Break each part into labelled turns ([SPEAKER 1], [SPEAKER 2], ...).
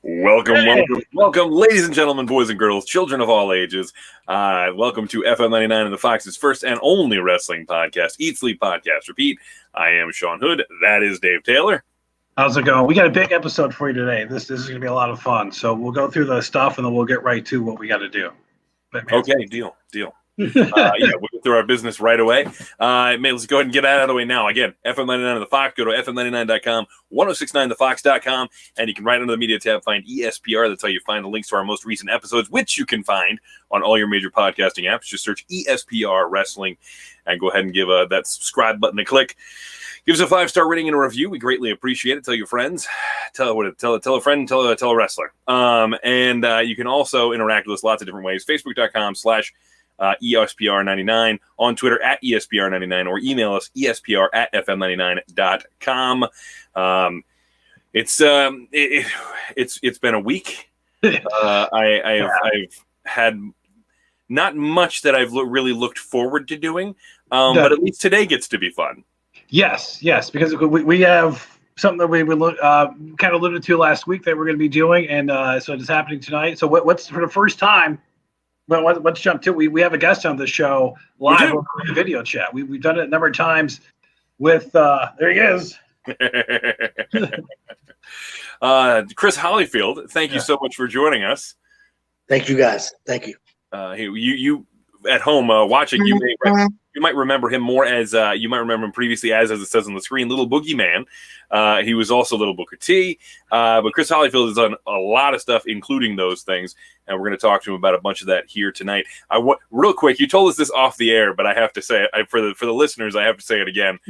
[SPEAKER 1] Welcome, ladies and gentlemen, boys and girls, children of all ages. Welcome to FM 99 and the Fox's first and only wrestling podcast, Eat, Sleep, Podcast, Repeat. I am Sean Hood. That is Dave Taylor.
[SPEAKER 2] How's it going? We got a big episode for you today. This is going to be a lot of fun. So we'll go through the stuff and then we'll get right to what we got to do.
[SPEAKER 1] Okay, deal. We'll go through our business right away. Let's go ahead and get that out of the way now. Again, FM 99 of the Fox. Go to fm99.com, 1069thefox.com, and you can right under the media tab find ESPR. That's how you find the links to our most recent episodes, which you can find on all your major podcasting apps. Just search ESPR Wrestling and go ahead and give that subscribe button a click. Give us a 5-star rating and a review. We greatly appreciate it. Tell your friends. Tell a friend. Tell a wrestler. And you can also interact with us lots of different ways. Facebook.com/ESPR99, on Twitter @ESPR99, or email us ESPR@FM99.com. It's been a week. I've had not much that I've really looked forward to doing, but at least today gets to be fun.
[SPEAKER 2] Yes, because we have something that we kind of alluded to last week that we're going to be doing, and so it's happening tonight. So what's for the first time? Well, let's jump to it. We have a guest on the show live over the video chat. We've done it a number of times with there he is.
[SPEAKER 1] Chris Hollyfield, thank you so much for joining us.
[SPEAKER 3] Thank you, guys. Thank you.
[SPEAKER 1] You at home watching, you might remember him more as you might remember him previously as it says on the screen, Little Boogeyman. He was also Little Booker T, but Chris Hollyfield has done a lot of stuff, including those things, and we're going to talk to him about a bunch of that here tonight. Real quick, you told us this off the air, but I have to say it for the listeners. I have to say it again.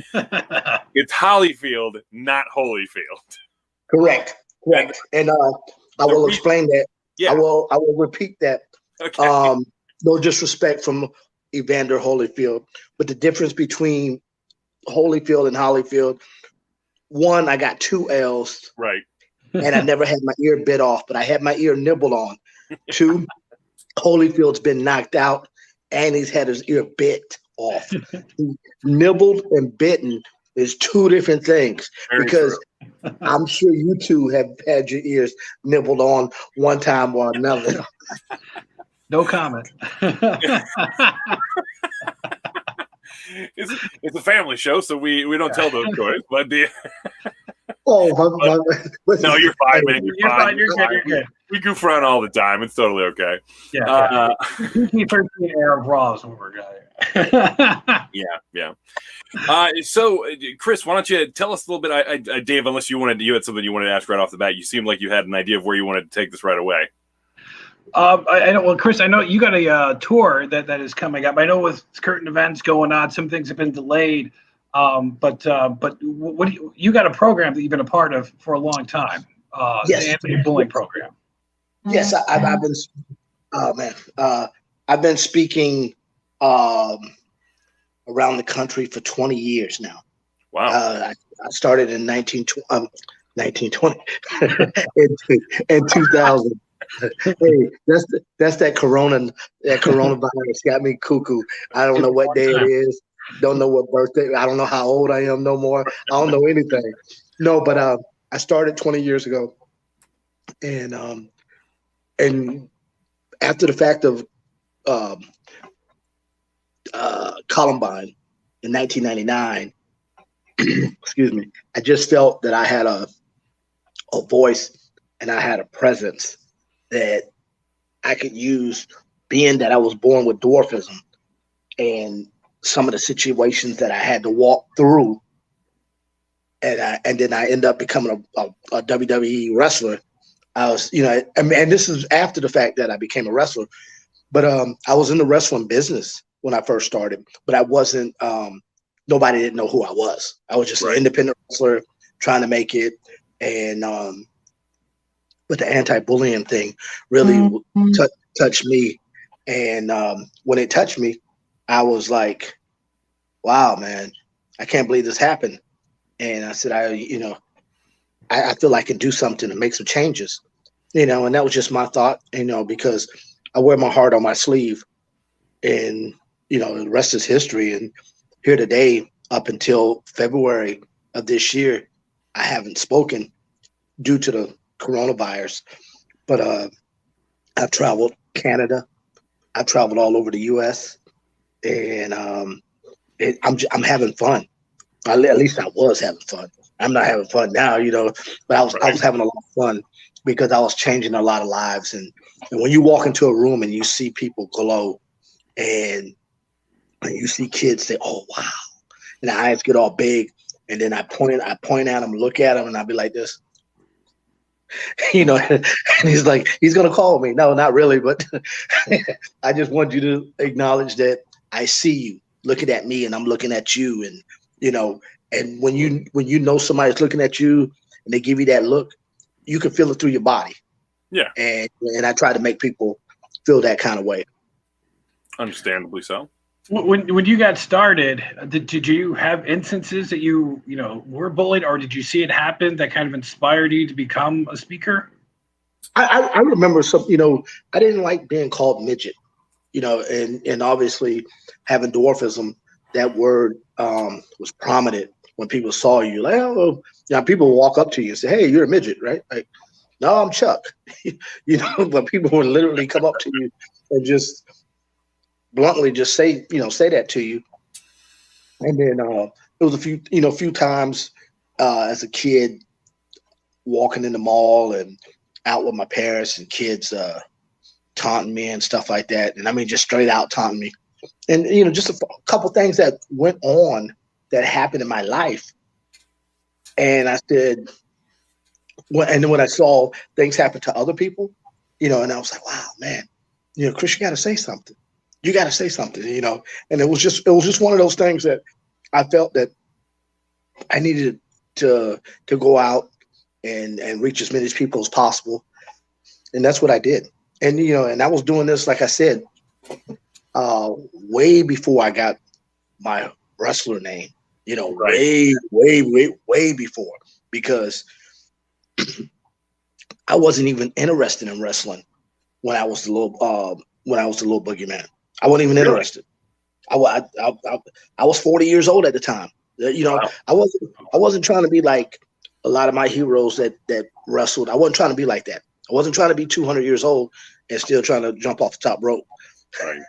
[SPEAKER 1] It's Hollyfield, not Holyfield.
[SPEAKER 3] Correct. And I will explain that. Yeah. I will repeat that. Okay. No disrespect from Evander Holyfield, but the difference between Holyfield and Hollyfield, one, I got 2 L's.
[SPEAKER 1] Right.
[SPEAKER 3] And I never had my ear bit off, but I had my ear nibbled on. 2, Holyfield's been knocked out and he's had his ear bit off. Nibbled and bitten is 2 different things. Very because true. I'm sure you two have had your ears nibbled on one time or another.
[SPEAKER 2] No comment.
[SPEAKER 1] It's a family show, so we don't tell those stories. But no, you're fine, man. You're fine. You're good. We goof around all the time. It's totally okay.
[SPEAKER 2] Yeah. First air of Raw is what we're going.
[SPEAKER 1] Yeah. So, Chris, why don't you tell us a little bit? Dave, unless you had something you wanted to ask right off the bat, you seemed like you had an idea of where you wanted to take this right away.
[SPEAKER 2] I know. Well, Chris, I know you got a tour that is coming up. I know with current events going on, some things have been delayed. But what you got a program that you've been a part of for a long time?
[SPEAKER 3] Yes,
[SPEAKER 2] the anti-bullying program.
[SPEAKER 3] Yes, I've been. Oh man, I've been speaking around the country for 20 years now.
[SPEAKER 1] Wow.
[SPEAKER 3] I started in 1920 in 2000. Hey, that's that coronavirus got me cuckoo. I don't know what day it is. Don't know what birthday. I don't know how old I am no more. I don't know anything. No, but I started 20 years ago, and after the fact of Columbine in 1999, excuse me, I just felt that I had a voice and I had a presence that I could use, being that I was born with dwarfism and some of the situations that I had to walk through, and then I ended up becoming a WWE wrestler. I was, and this is after the fact that I became a wrestler, but I was in the wrestling business when I first started, but I wasn't, nobody didn't know who I was. I was just an independent wrestler trying to make it, and but the anti-bullying thing really touched me. And when it touched me, I was like, wow, man, I can't believe this happened. And I said, I feel I can do something to make some changes, and that was just my thought, because I wear my heart on my sleeve, and, the rest is history. And here today, up until February of this year, I haven't spoken due to the coronavirus. But I've traveled Canada. I've traveled all over the U.S. and I'm having fun. At least I was having fun. I'm not having fun now, you know, but I was having a lot of fun because I was changing a lot of lives. And when you walk into a room and you see people glow, and you see kids say, "Oh wow," and the eyes get all big, and then I point at them, look at them, and I'll be like this. You know, and he's like, he's gonna call me. No, not really, but I just want you to acknowledge that I see you looking at me, and I'm looking at you, and you know, and when you know somebody's looking at you, and they give you that look, you can feel it through your body.
[SPEAKER 1] Yeah,
[SPEAKER 3] and I try to make people feel that kind of way.
[SPEAKER 1] Understandably so.
[SPEAKER 2] When you got started, did you have instances that you were bullied, or did you see it happen that kind of inspired you to become a speaker?
[SPEAKER 3] I remember some, you know, I didn't like being called midget, you know, and obviously having dwarfism, that word was prominent when people saw you. Like, oh, you know, people walk up to you and say, "Hey, you're a midget, right?" Like, "No, I'm Chuck." You know, but people would literally come up to you and just bluntly just say that to you. And then there was a few times as a kid walking in the mall and out with my parents, and kids taunting me and stuff like that. And I mean, just straight out taunting me. And, you know, just a couple things that went on that happened in my life. And I said, and then when I saw things happen to other people, you know, and I was like, wow, man, you know, Chris, you got to say something. You got to say something, you know. And it was just one of those things that I felt that I needed to go out and reach as many people as possible. And that's what I did. And, you know, and I was doing this, like I said, way before I got my wrestler name, you know,
[SPEAKER 1] Right.
[SPEAKER 3] way before, because I wasn't even interested in wrestling when I was the little boogeyman. I wasn't even interested. I was 40 years old at the time. You know, wow. I wasn't trying to be like a lot of my heroes that wrestled. I wasn't trying to be like that. I wasn't trying to be 200 years old and still trying to jump off the top rope.
[SPEAKER 1] Right.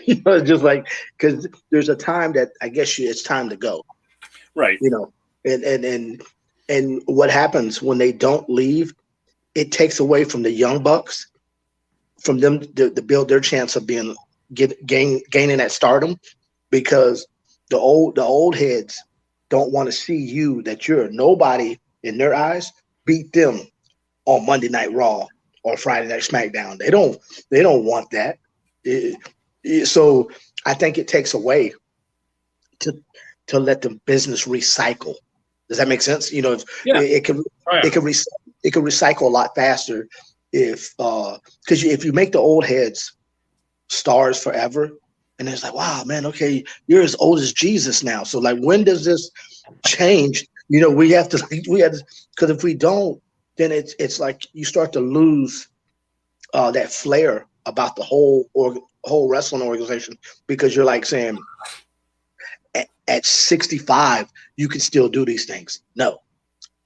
[SPEAKER 3] You know, just like, because there's a time that I guess it's time to go.
[SPEAKER 1] Right.
[SPEAKER 3] You know, and what happens when they don't leave, it takes away from the young bucks, from them to build their chance of gaining that stardom, because the old heads don't want to see you, that you're a nobody in their eyes, beat them on Monday Night Raw or Friday Night SmackDown. They don't want that. So I think it takes away to let the business recycle. Does that make sense? You know, it can recycle a lot faster because if you make the old heads stars forever, and it's like, wow, man, okay, you're as old as Jesus now. So like, when does this change? You know, we have to, because if we don't, then it's like you start to lose that flair about the whole wrestling organization, because you're like saying, at 65, you can still do these things. No,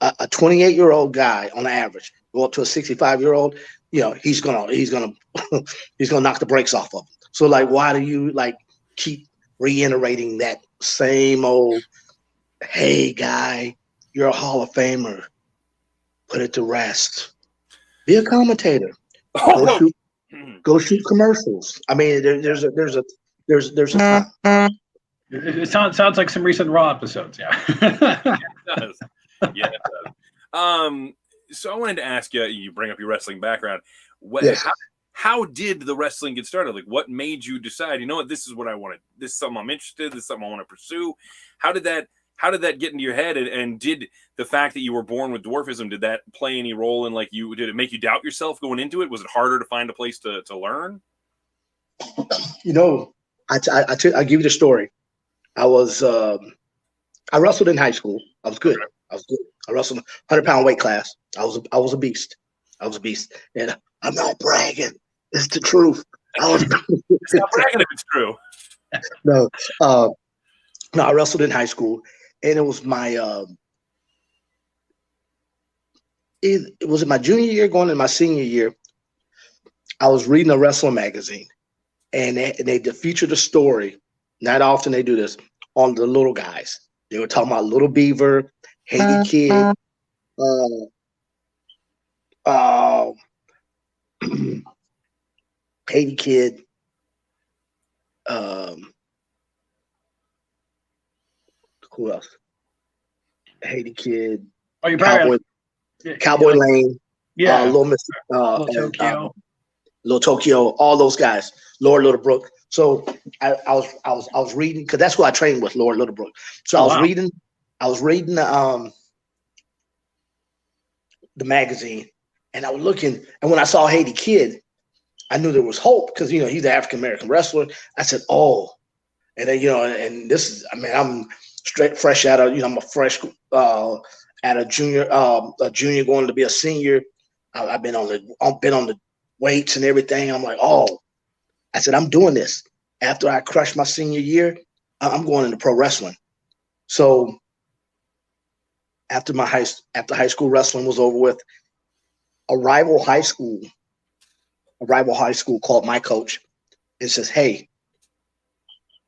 [SPEAKER 3] a 28-year-old guy on average go up to a 65-year-old, you know, he's gonna knock the brakes off of him. So like, why do you like keep reiterating that same old, hey guy, you're a Hall of Famer, put it to rest, be a commentator, go shoot commercials. I mean, there's a time.
[SPEAKER 2] It sounds like some recent Raw episodes. Yeah.
[SPEAKER 1] Yeah, it does. Yeah, it does. So I wanted to ask you. You bring up your wrestling background.
[SPEAKER 3] Yes.
[SPEAKER 1] How did the wrestling get started? Like, what made you decide? You know what? This is what I wanted. This is something I'm interested in. This is something I want to pursue. How did that get into your head? And did the fact that you were born with dwarfism, did that play any role in, like, did it make you doubt yourself going into it? Was it harder to find a place to learn?
[SPEAKER 3] You know, I give you the story. I wrestled in high school. I was good. I wrestled 100-pound weight class. I was a beast. And I'm not bragging. It's the truth.
[SPEAKER 1] It's not bragging if it's true.
[SPEAKER 3] No, I wrestled in high school, and it was my it was in my junior year, going into my senior year. I was reading a wrestling magazine, and they featured a story. Not often they do this on the little guys. They were talking about Little Beaver, Haiti Kid, Haiti Kid, who else? Haiti Kid,
[SPEAKER 2] Oh, you
[SPEAKER 3] Cowboy Lane,
[SPEAKER 2] yeah,
[SPEAKER 3] Little Miss,
[SPEAKER 2] Little Tokyo.
[SPEAKER 3] Little Tokyo, all those guys, Lord Littlebrook. So I was reading, because that's who I trained with, Lord Littlebrook. So I was reading the magazine, and I was looking, and when I saw Haiti Kid, I knew there was hope, because he's an African American wrestler. I said, oh, and then and this is, I mean, I'm fresh out of, I'm a fresh at a junior going to be a senior. I've been on the weights and everything. I'm like, oh, I said, I'm doing this. After I crushed my senior year, I'm going into pro wrestling. So after high school wrestling was over with, a rival high school called my coach and says, hey,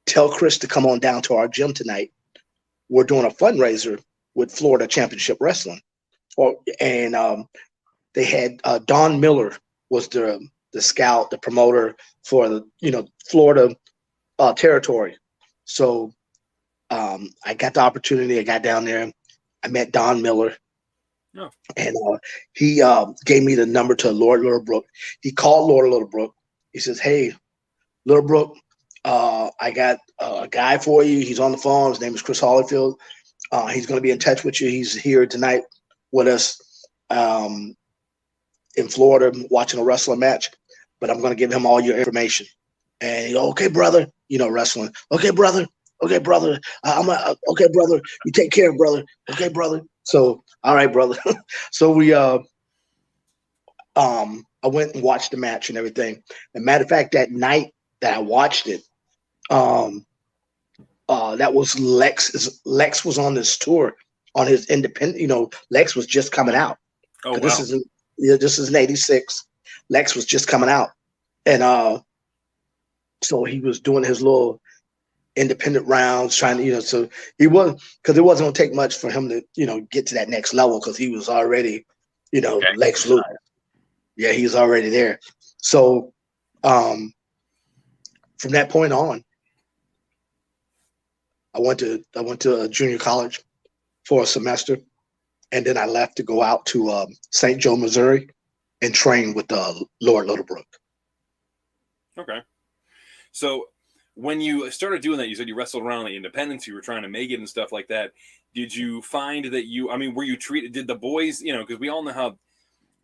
[SPEAKER 3] tell Chris to come on down to our gym tonight. We're doing a fundraiser with Florida Championship Wrestling. And they had Don Miller was the scout, the promoter for the Florida territory. So I got the opportunity. I got down there. I met Don Miller.
[SPEAKER 1] Oh.
[SPEAKER 3] And he gave me the number to Lord Littlebrook. He called Lord Littlebrook. He says, hey, Littlebrook, I got a guy for you. He's on the phone. His name is Chris Hollyfield. He's going to be in touch with you. He's here tonight with us in Florida watching a wrestling match, but I'm going to give him all your information. And he goes, okay, brother, wrestling. Okay, brother. Okay, brother. Okay, brother. You take care, brother. Okay, brother. So, all right, brother. So we, I went and watched the match and everything. As a matter of fact, that night that I watched it, that was Lex. Lex was on this tour on his independent. Lex was just coming out.
[SPEAKER 1] Oh, wow.
[SPEAKER 3] This is in '86. Lex was just coming out, and so he was doing his little independent rounds, trying to, so he wasn't, because it wasn't gonna take much for him to, get to that next level, because he was already,
[SPEAKER 1] Okay.
[SPEAKER 3] Lex Luger. Yeah, he was already there. So, from that point on, I went to a junior college for a semester, and then I left to go out to St. Joe, Missouri, and train with Lord Littlebrook.
[SPEAKER 1] Okay. So when you started doing that, you said you wrestled around the independents, you were trying to make it and stuff like that. Did you find that were you treated, did the boys, because we all know how,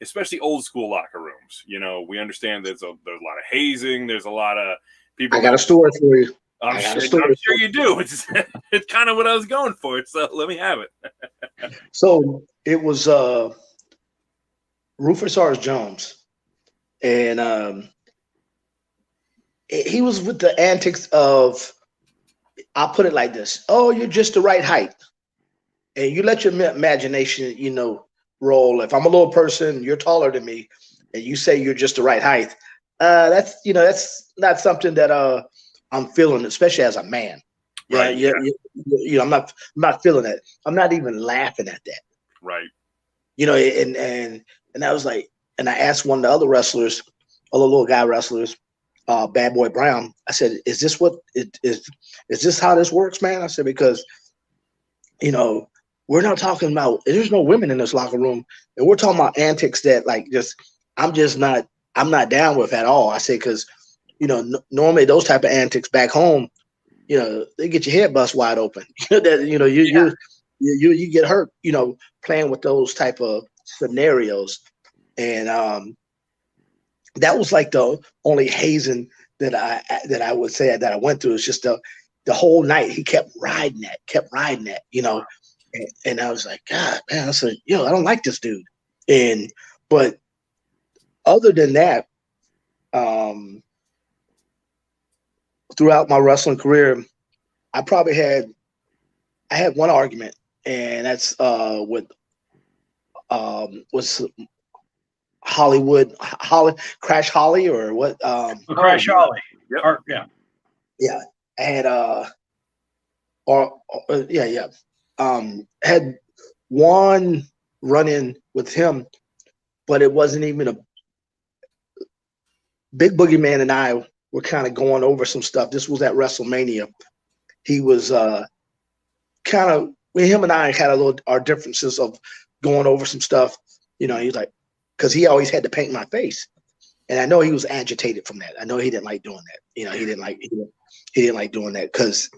[SPEAKER 1] especially old school locker rooms, we understand there's a lot of hazing, there's a lot of people.
[SPEAKER 3] I got a story for you.
[SPEAKER 1] I'm sure you do. It's kind of what I was going for. So let me have it.
[SPEAKER 3] So it was Rufus R. Jones, and he was with the antics of, I'll put it like this: oh, you're just the right height, and you let your imagination, roll. If I'm a little person, you're taller than me, and you say you're just the right height, that's not something that I'm feeling, especially as a man.
[SPEAKER 1] Right.
[SPEAKER 3] I'm not feeling that. I'm not even laughing at that.
[SPEAKER 1] Right.
[SPEAKER 3] And I was like, and I asked one of the other wrestlers, other little guy wrestlers, Bad Boy Brown. I said, "Is this what it is? Is this how this works, man?" I said, because we're not talking about. There's no women in this locker room, and we're talking about antics that I'm not down with at all. I say, because normally those type of antics back home, they get your head bust wide open. You get hurt, playing with those type of scenarios. And that was like the only hazing that I would say that I went through. It's just the whole night he kept riding that, and I was like, God, man, I said, I don't like this dude. But other than that, throughout my wrestling career, I had one argument, and that's with was Crash Holly or what?
[SPEAKER 2] Crash Holly.
[SPEAKER 1] Yep.
[SPEAKER 3] Yeah, had had one run-in with him, but it wasn't even a Big Boogeyman and I were kind of going over some stuff. This was at WrestleMania. He was kind of him and I had a little our differences of going over some stuff. You know, he's like, because he always had to paint my face, and I know he was agitated from that. I know he didn't like doing that. You know, he didn't like doing that because,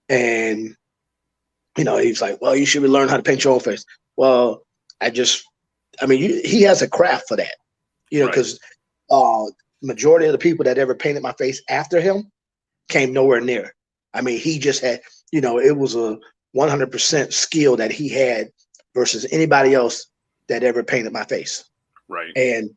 [SPEAKER 3] and you know, he's like, well, you should learn how to paint your own face. Well, he has a craft for that. You know, because majority of the people that ever painted my face after him came nowhere near. I mean, he just had, you know, it was a 100% skill that he had versus anybody else that ever painted my face.
[SPEAKER 1] Right.
[SPEAKER 3] And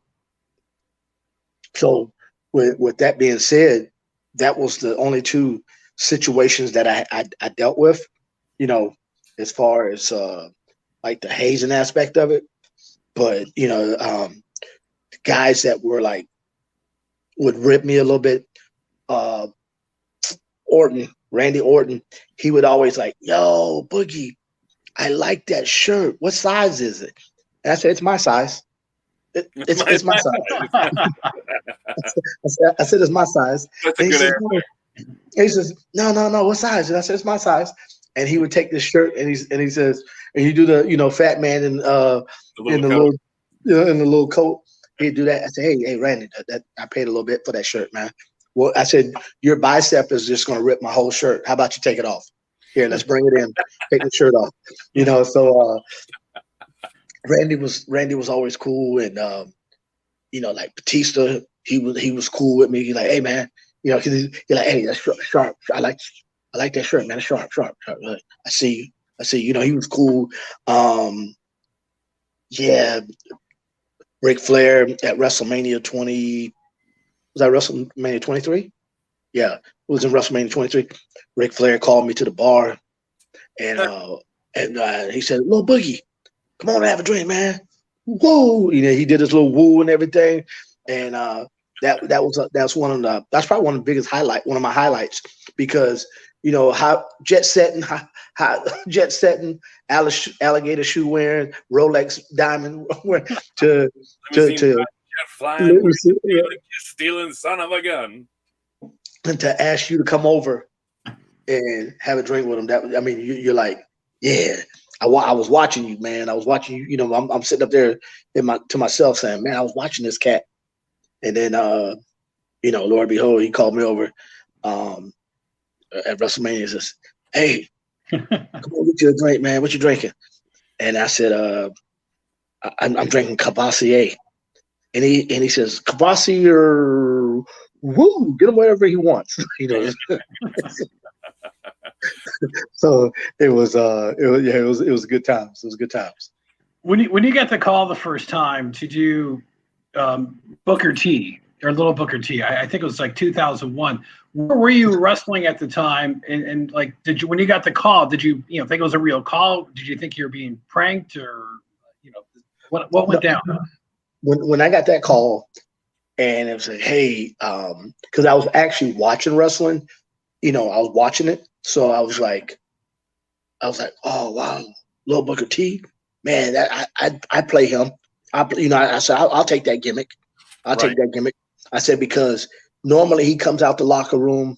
[SPEAKER 3] so with that being said, that was the only two situations that I dealt with, you know, as far as like the hazing aspect of it. But, you know, guys that were like, would rip me a little bit. Randy Orton, he would always like, yo, Boogie, I like that shirt. What size is it? And I said, it's my size. It's my size. I said, it's my size.
[SPEAKER 1] That's a good answer.
[SPEAKER 3] He says, no, what size? And I said, it's my size. And he would take this shirt and he says, and you do the, you know, fat man in the little coat. He'd do that. I said, hey, Randy, that I paid a little bit for that shirt, man. Well, I said, your bicep is just going to rip my whole shirt. How about you take it off? Here, let's bring it in. Take the shirt off. You know, so Randy was always cool, and you know, like Batista, he was cool with me. He's like, hey, man, you know, he's like, hey, that's sharp. I like that shirt, man. It's sharp. I see you. You know, he was cool. Yeah. Ric Flair at WrestleMania 20. Was that WrestleMania 23? Yeah, it was in WrestleMania 23. Ric Flair called me to the bar, and he said, "Little Boogie, come on and have a drink, man." Whoa, you know, he did his little woo and everything, and that's one of the biggest one of my highlights, because you know how jet setting, alligator shoe wearing, Rolex diamond wearing to
[SPEAKER 1] flying, stealing son of a gun,
[SPEAKER 3] and to ask you to come over and have a drink with him. That, I mean, you're like, yeah. I was watching you, man. I was watching you. You know, I'm sitting up there to myself saying, man, I was watching this cat. And then, you know, Lord behold, he called me over at WrestleMania and says, hey, come on, get you a drink, man. What you drinking? And I said, I'm drinking Cavassier. And he says, Cavassier, woo, get him whatever he wants. You know. So it was good times. It was good times.
[SPEAKER 2] When you got the call the first time, did you Booker T or Little Booker T? I think it was like 2001. Where were you wrestling at the time? And like, when you got the call, did you think it was a real call? Did you think you were being pranked, or what went down?
[SPEAKER 3] When I got that call, and it was like, hey, because I was actually watching wrestling, you know, I was watching it. So I was like, oh wow, Little Booker T, man, that I play him. I said I'll take that gimmick. Take that gimmick. I said, because normally he comes out the locker room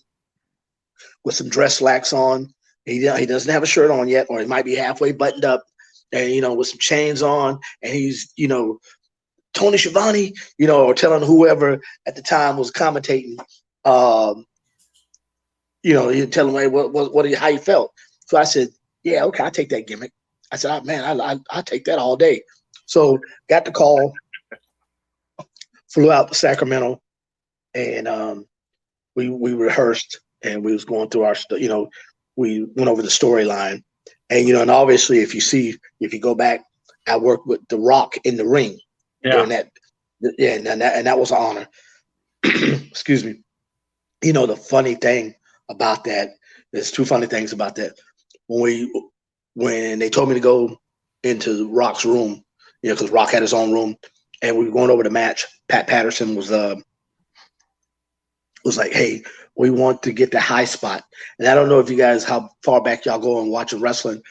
[SPEAKER 3] with some dress slacks on. He doesn't have a shirt on yet, or he might be halfway buttoned up, and you know, with some chains on, and he's, you know, Tony Schiavone, you know, or telling whoever at the time was commentating, you know, you tell him, hey, how you felt. So I said, yeah, okay, I'll take that gimmick. I said, man, I'll take that all day. So got the call, flew out to Sacramento, and we rehearsed, and we was going through we went over the storyline. And, you know, and obviously if you go back, I worked with The Rock in the ring.
[SPEAKER 2] Yeah.
[SPEAKER 3] And that was an honor. Excuse me. You know, the funny thing about that, there's two funny things about that. When they told me to go into Rock's room, because Rock had his own room, and we were going over the match. Pat Patterson was like, "Hey, we want to get the high spot." And I don't know if you guys how far back y'all go and watching wrestling,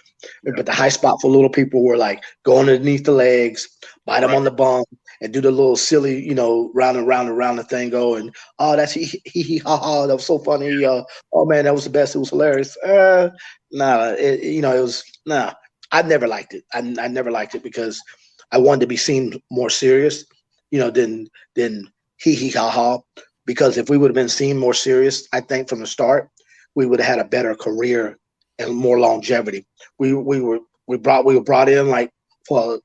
[SPEAKER 3] but the high spot for little people were like go underneath the legs, bite them on the bum, and do the little silly, round and round and round the thing go. And that's he ha ha. That was so funny. Oh man, that was the best. It was hilarious. It was nah. I never liked it. I never liked it because I wanted to be seen more serious, than he ha ha. Because if we would have been seen more serious, I think from the start, we would have had a better career and more longevity. We were brought in like for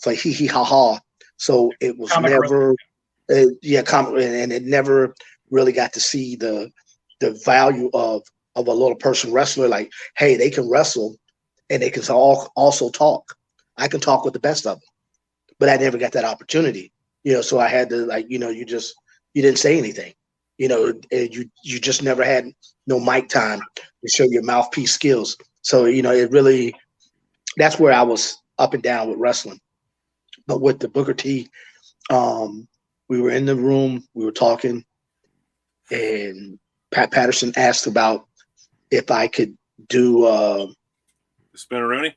[SPEAKER 3] hee hee ha ha. So it was comic never, and it never really got to see the value of a little person wrestler. Like, hey, they can wrestle and they can also talk. I can talk with the best of them, but I never got that opportunity. So I had to you didn't say anything. You just never had no mic time to show your mouthpiece skills. So, it really, that's where I was up and down with wrestling. But with the Booker T, we were in the room, we were talking, and Pat Patterson asked about if I could do
[SPEAKER 1] the Spinneroonie?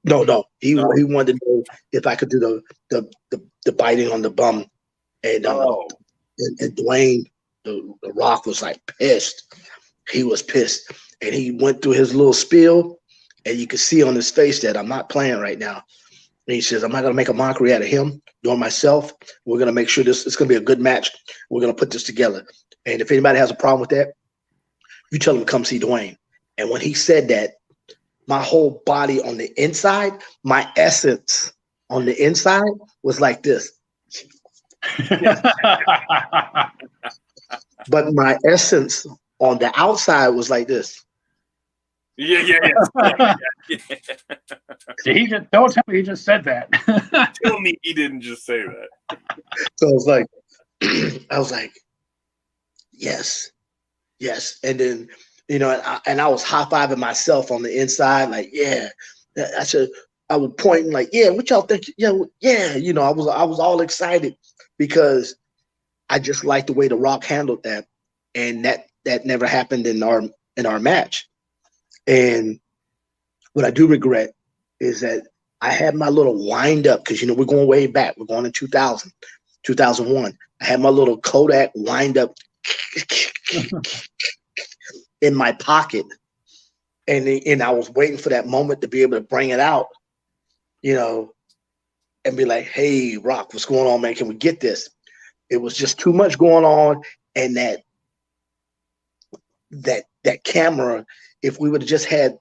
[SPEAKER 3] No. He wanted to know if I could do the biting on the bum. And Dwayne, the Rock, was like pissed. He was pissed. And he went through his little spiel, and you could see on his face that I'm not playing right now. And he says, I'm not going to make a mockery out of him, nor myself. We're going to make sure it's going to be a good match. We're going to put this together. And if anybody has a problem with that, you tell them to come see Dwayne. And when he said that, my whole body on the inside, my essence on the inside was like this. But my essence on the outside was like this.
[SPEAKER 1] Yeah.
[SPEAKER 2] Don't tell me he just said that.
[SPEAKER 1] Tell me he didn't just say that.
[SPEAKER 3] So I was like, yes. And then, and I was high-fiving myself on the inside, like, yeah. I was pointing like, yeah, what y'all think? Yeah. I was all excited because I just liked the way The Rock handled that. And that never happened in our match. And what I do regret is that I had my little wind up, because we're going way back. We're going to 2000, 2001. I had my little Kodak wind up in my pocket, and I was waiting for that moment to be able to bring it out, and be like, "Hey, Rock, what's going on, man? Can we get this?" It was just too much going on, and that camera. If we would have just had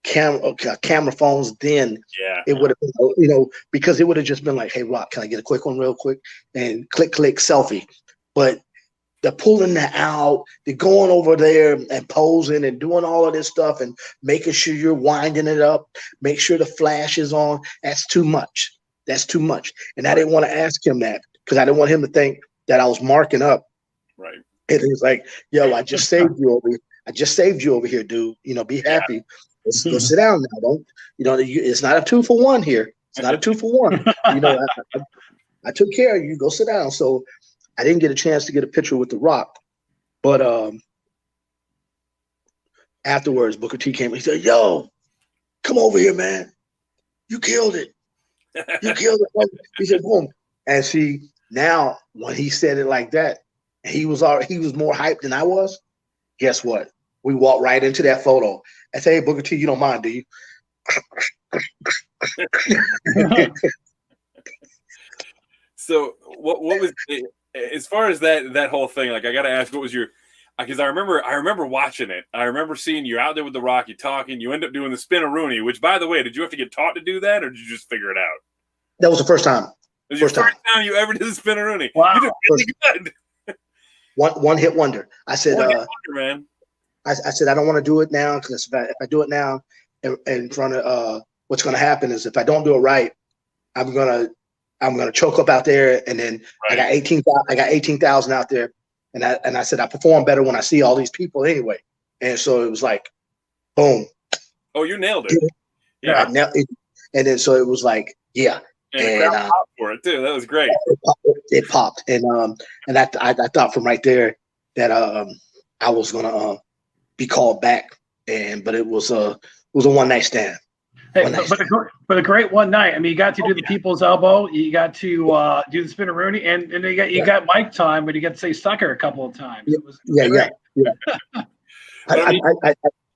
[SPEAKER 3] camera phones then, it would have been, because it would have just been like, hey, Rock, can I get a quick one real quick? And click, selfie. But the pulling that out, the going over there and posing and doing all of this stuff and making sure you're winding it up, make sure the flash is on, that's too much. And I didn't want to ask him that because I didn't want him to think that I was marking up.
[SPEAKER 1] Right.
[SPEAKER 3] And he was like, yo, I just saved you over here, dude. Be happy. Let's go sit down now. It's not a 2-for-1 here. It's not a 2-for-1. I took care of you. Go sit down. So I didn't get a chance to get a picture with The Rock. But afterwards, Booker T came. He said, yo, come over here, man. You killed it. You killed it. He said, boom. And see, now when he said it like that, he was more hyped than I was. Guess what? We walked right into that photo. I say, hey, Booker T, you don't mind, do you?
[SPEAKER 1] So what was as far as that whole thing? Like, I got to ask, what was your? Because I remember watching it. I remember seeing you out there with The Rock, you talking. You end up doing the Spinneroonie, which, by the way, did you have to get taught to do that, or did you just figure it out?
[SPEAKER 3] That was the first time.
[SPEAKER 1] It was your first time you ever did the Spinneroonie.
[SPEAKER 2] Wow.
[SPEAKER 1] You did really good.
[SPEAKER 3] One hit wonder. I said,
[SPEAKER 1] man.
[SPEAKER 3] I said, I don't want to do it now because if I do it now in front of what's going to happen is if I don't do it right, I'm gonna choke up out there, and then right. I got 18,000 out there, and I said I perform better when I see all these people anyway, and so it was like, boom.
[SPEAKER 1] Oh, you nailed it. Yeah.
[SPEAKER 3] And then so it was like, yeah.
[SPEAKER 1] And the crowd popped for it too. That was great.
[SPEAKER 3] It popped. And I thought from right there that I was gonna be called back. But it was a one night stand.
[SPEAKER 2] Hey, but a great one night. I mean, you got to do the people's elbow. You got to do the spinneroonie, and you got mic time, but you got to say sucker a couple of times.
[SPEAKER 3] Yeah.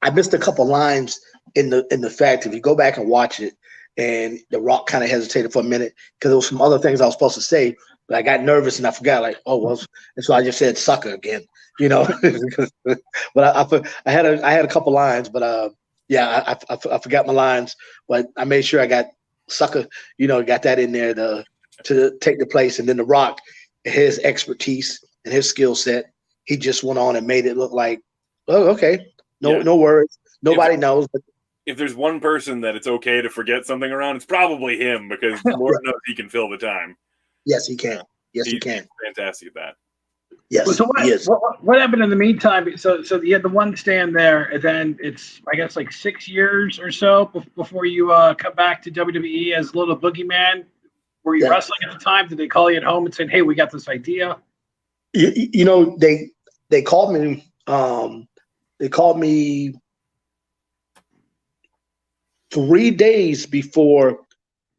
[SPEAKER 3] I missed a couple lines in the fact, if you go back and watch it, and The Rock kind of hesitated for a minute because there was some other things I was supposed to say, but I got nervous and I forgot, like, and so I just said sucker again, But I had a couple lines, but I forgot my lines, but I made sure I got sucker, got that in there to take the place. And then The Rock, his expertise and his skill set, he just went on and made it look like, oh, okay, no worries, nobody knows. But
[SPEAKER 1] if there's one person that it's okay to forget something around, it's probably him, because Lord knows he can fill the time.
[SPEAKER 3] Yes, he can. Yes, he can.
[SPEAKER 1] He's fantastic at that.
[SPEAKER 3] Yes.
[SPEAKER 2] So what happened in the meantime? So you had the one stand there, and then it's, I guess, like 6 years or so before you come back to WWE as Little Boogeyman. Were you wrestling at the time? Did they call you at home and say, "Hey, we got this idea"?
[SPEAKER 3] They called me. They called me 3 days before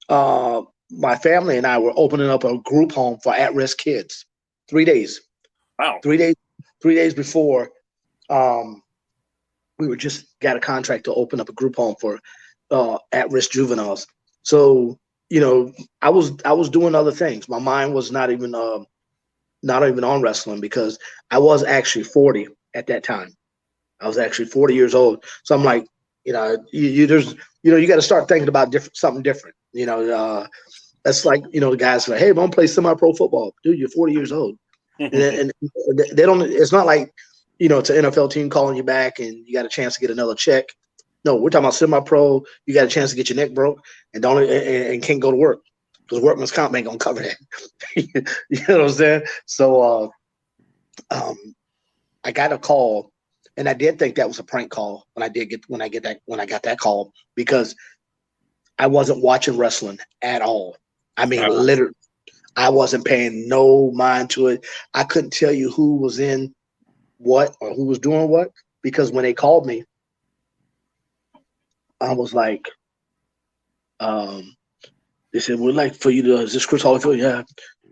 [SPEAKER 3] my family and I were opening up a group home for at-risk kids. 3 days.
[SPEAKER 1] Wow.
[SPEAKER 3] 3 days. 3 days before, we were just got a contract to open up a group home for at-risk juveniles. So I was doing other things. My mind was not even on wrestling, because I was actually 40 at that time. I was actually 40 years old. So I'm like, you got to start thinking about something different. That's like, the guys are like, hey, I'm gonna play semi-pro football. Dude, you're 40 years old. and they don't, it's not like, it's an NFL team calling you back and you got a chance to get another check. No, we're talking about semi-pro. You got a chance to get your neck broke and can't go to work, because workman's comp ain't gonna cover that. You know what I'm saying? So I got a call, and I did think that was a prank call when I got that call, because I wasn't watching wrestling at all. I mean, literally, I wasn't paying no mind to it. I couldn't tell you who was in what or who was doing what, because when they called me, I was like, they said, we'd like for you to, is this Chris Hollyfield? Yeah.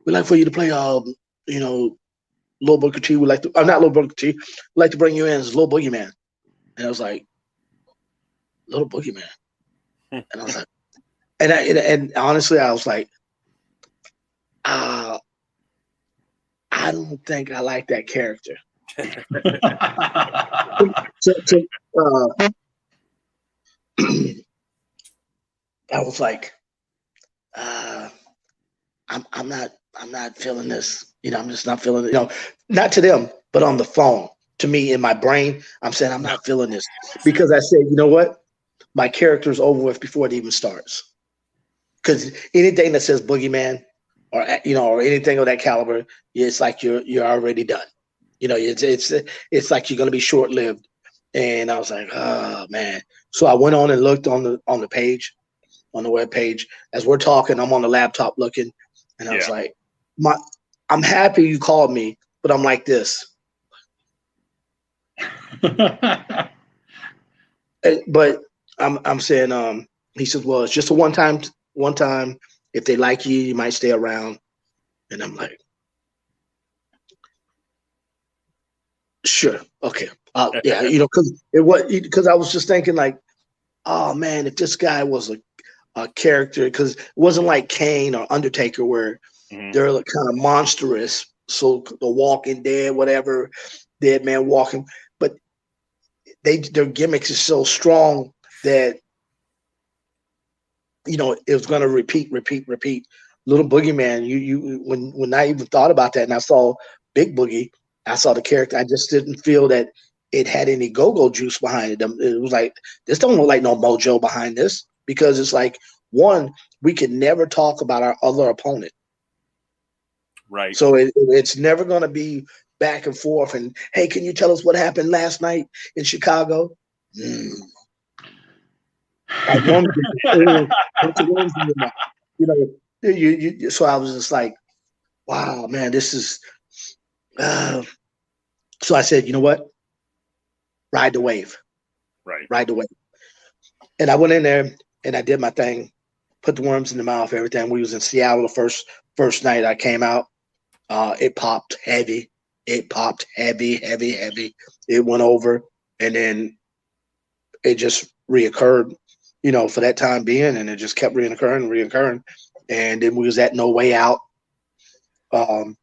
[SPEAKER 3] We'd like for you to play, Little Booker T. Not Little Booker T. We'd like to bring you in as Little Boogeyman. And I was like, Little Boogeyman. And I was like, and honestly, I was like, I don't think I like that character. I was like, I'm not feeling this. I'm just not feeling it. Not to them, but on the phone, to me, in my brain, I'm saying I'm not feeling this, because I said, you know what, my character's over with before it even starts. Because anything that says Boogeyman, or anything of that caliber, it's like you're already done. It's like you're going to be short lived. And I was like, oh man. So I went on and looked on the page, on the web page. As we're talking, I'm on the laptop looking, and I was like, I'm happy you called me, but I'm like this. But I'm saying, he says, well, it's just a one time. If they like you, you might stay around. And I'm like, sure, okay, yeah, because I was just thinking, like, oh man, if this guy was a character, because it wasn't like Kane or Undertaker where they're kind of monstrous. So The Walking Dead, whatever, Dead Man Walking, but their gimmicks is so strong that it was going to repeat. Little Boogeyman, you when I even thought about that, and I saw Big Boogie, I saw the character, I just didn't feel that it had any go-go juice behind it. It was like, this don't look like no mojo behind this, because it's like, one, we could never talk about our other opponent.
[SPEAKER 1] Right.
[SPEAKER 3] So it's never going to be back and forth. And, hey, can you tell us what happened last night in Chicago? Like worms, bunch of worms in your mouth. You know, so I was just like, wow, man, this is. So I said, you know what? Ride the wave.
[SPEAKER 1] Right.
[SPEAKER 3] Ride the wave. And I went in there and I did my thing, put the worms in the mouth, everything. We was in Seattle the first night I came out. It popped heavy. It popped heavy. It went over, and then it just reoccurred, you know, for that time being, and it just kept reoccurring. And then we was at No Way Out in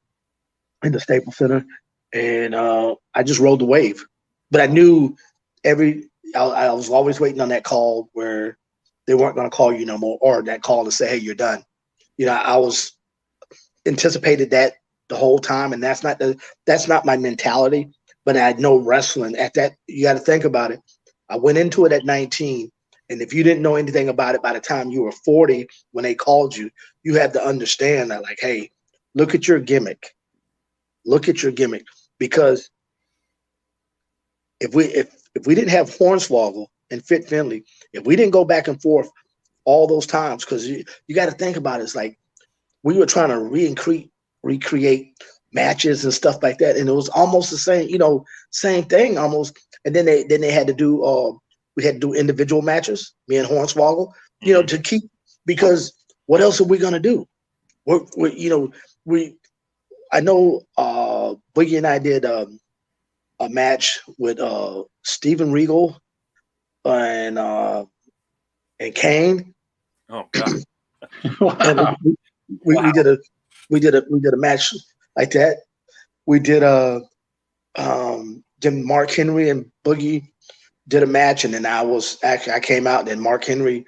[SPEAKER 3] the Staples Center, and I just rode the wave. But I knew I was always waiting on that call where they weren't going to call you no more, or that call to say, hey, you're done. You know, I was anticipated that the whole time, and that's not my mentality. But I know wrestling at that, you got to think about it. I went into it at 19, and if you didn't know anything about it by the time you were 40, when they called you, you had to understand that, like, hey, look at your gimmick. Look at your gimmick, because if we didn't have Hornswoggle and Fit Finley, if we didn't go back and forth all those times, because you got to think about it, it's like we were trying to recreate matches and stuff like that, and it was almost the same, you know, same thing almost. And then they had to do we had to do individual matches, me and Hornswoggle, you know, to keep, because what else are we gonna do? I know Boogie and I did a match with Steven Regal and Kane.
[SPEAKER 1] Oh God!
[SPEAKER 2] Wow.
[SPEAKER 3] We did a match like that. We did then Mark Henry and Boogie did a match, and then I came out, and then Mark Henry,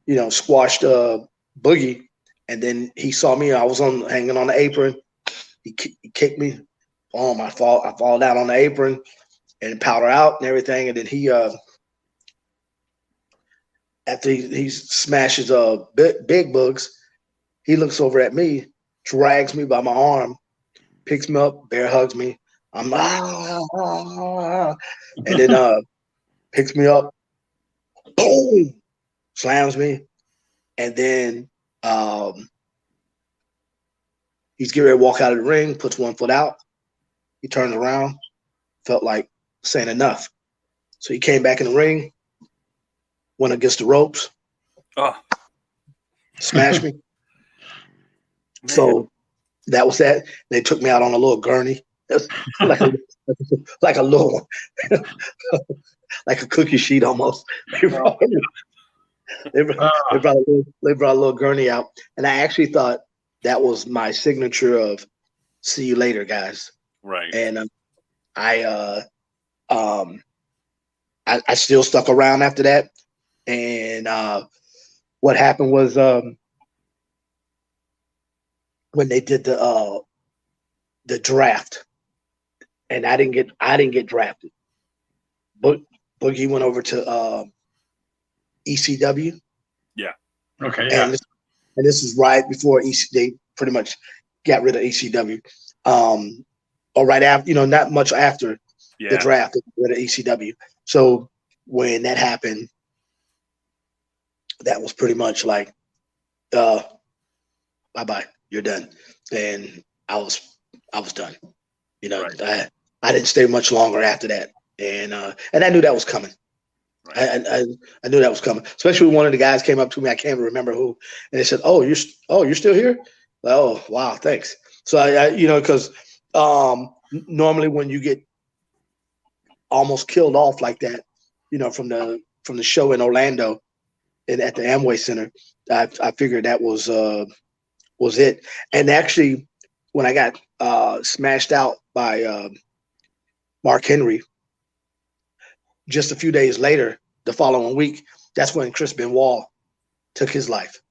[SPEAKER 3] you know, squashed Boogie, and then he saw me. I was hanging on the apron. He kicked me. Boom! I fall down on the apron and powder out and everything, and then he after he smashes big bugs, he looks over at me, drags me by my arm, picks me up, bear hugs me. I'm and then picks me up, boom, slams me, and then he's getting ready to walk out of the ring, puts one foot out. He turns around, felt like saying enough. So he came back in the ring, went against the ropes, smashed me. So that was that. They took me out on a little gurney, like a little one, like a cookie sheet almost. They brought a little gurney out, and I actually thought that was my signature of "See you later, guys."
[SPEAKER 1] Right.
[SPEAKER 3] And I still stuck around after that. And what happened was when they did the draft, and I didn't get drafted. But Boogie went over to ECW.
[SPEAKER 1] Yeah.
[SPEAKER 2] Okay. Yeah.
[SPEAKER 3] And this is right before they pretty much got rid of ECW. Or right after, you know, not much after the draft, they got rid of ECW. So when that happened, that was pretty much like, bye-bye, you're done. And I was done. You know, right. I didn't stay much longer after that. And I knew that was coming. Right. I knew that was coming. Especially when one of the guys came up to me, I can't remember who, and they said, "Oh, you're still here?" Like, oh, wow, thanks. So I you know, because normally when you get almost killed off like that, you know, from the show in Orlando and at the Amway Center, I figured that was it. And actually, when I got smashed out by Mark Henry, just a few days later, the following week, that's when Chris Benoit took his life.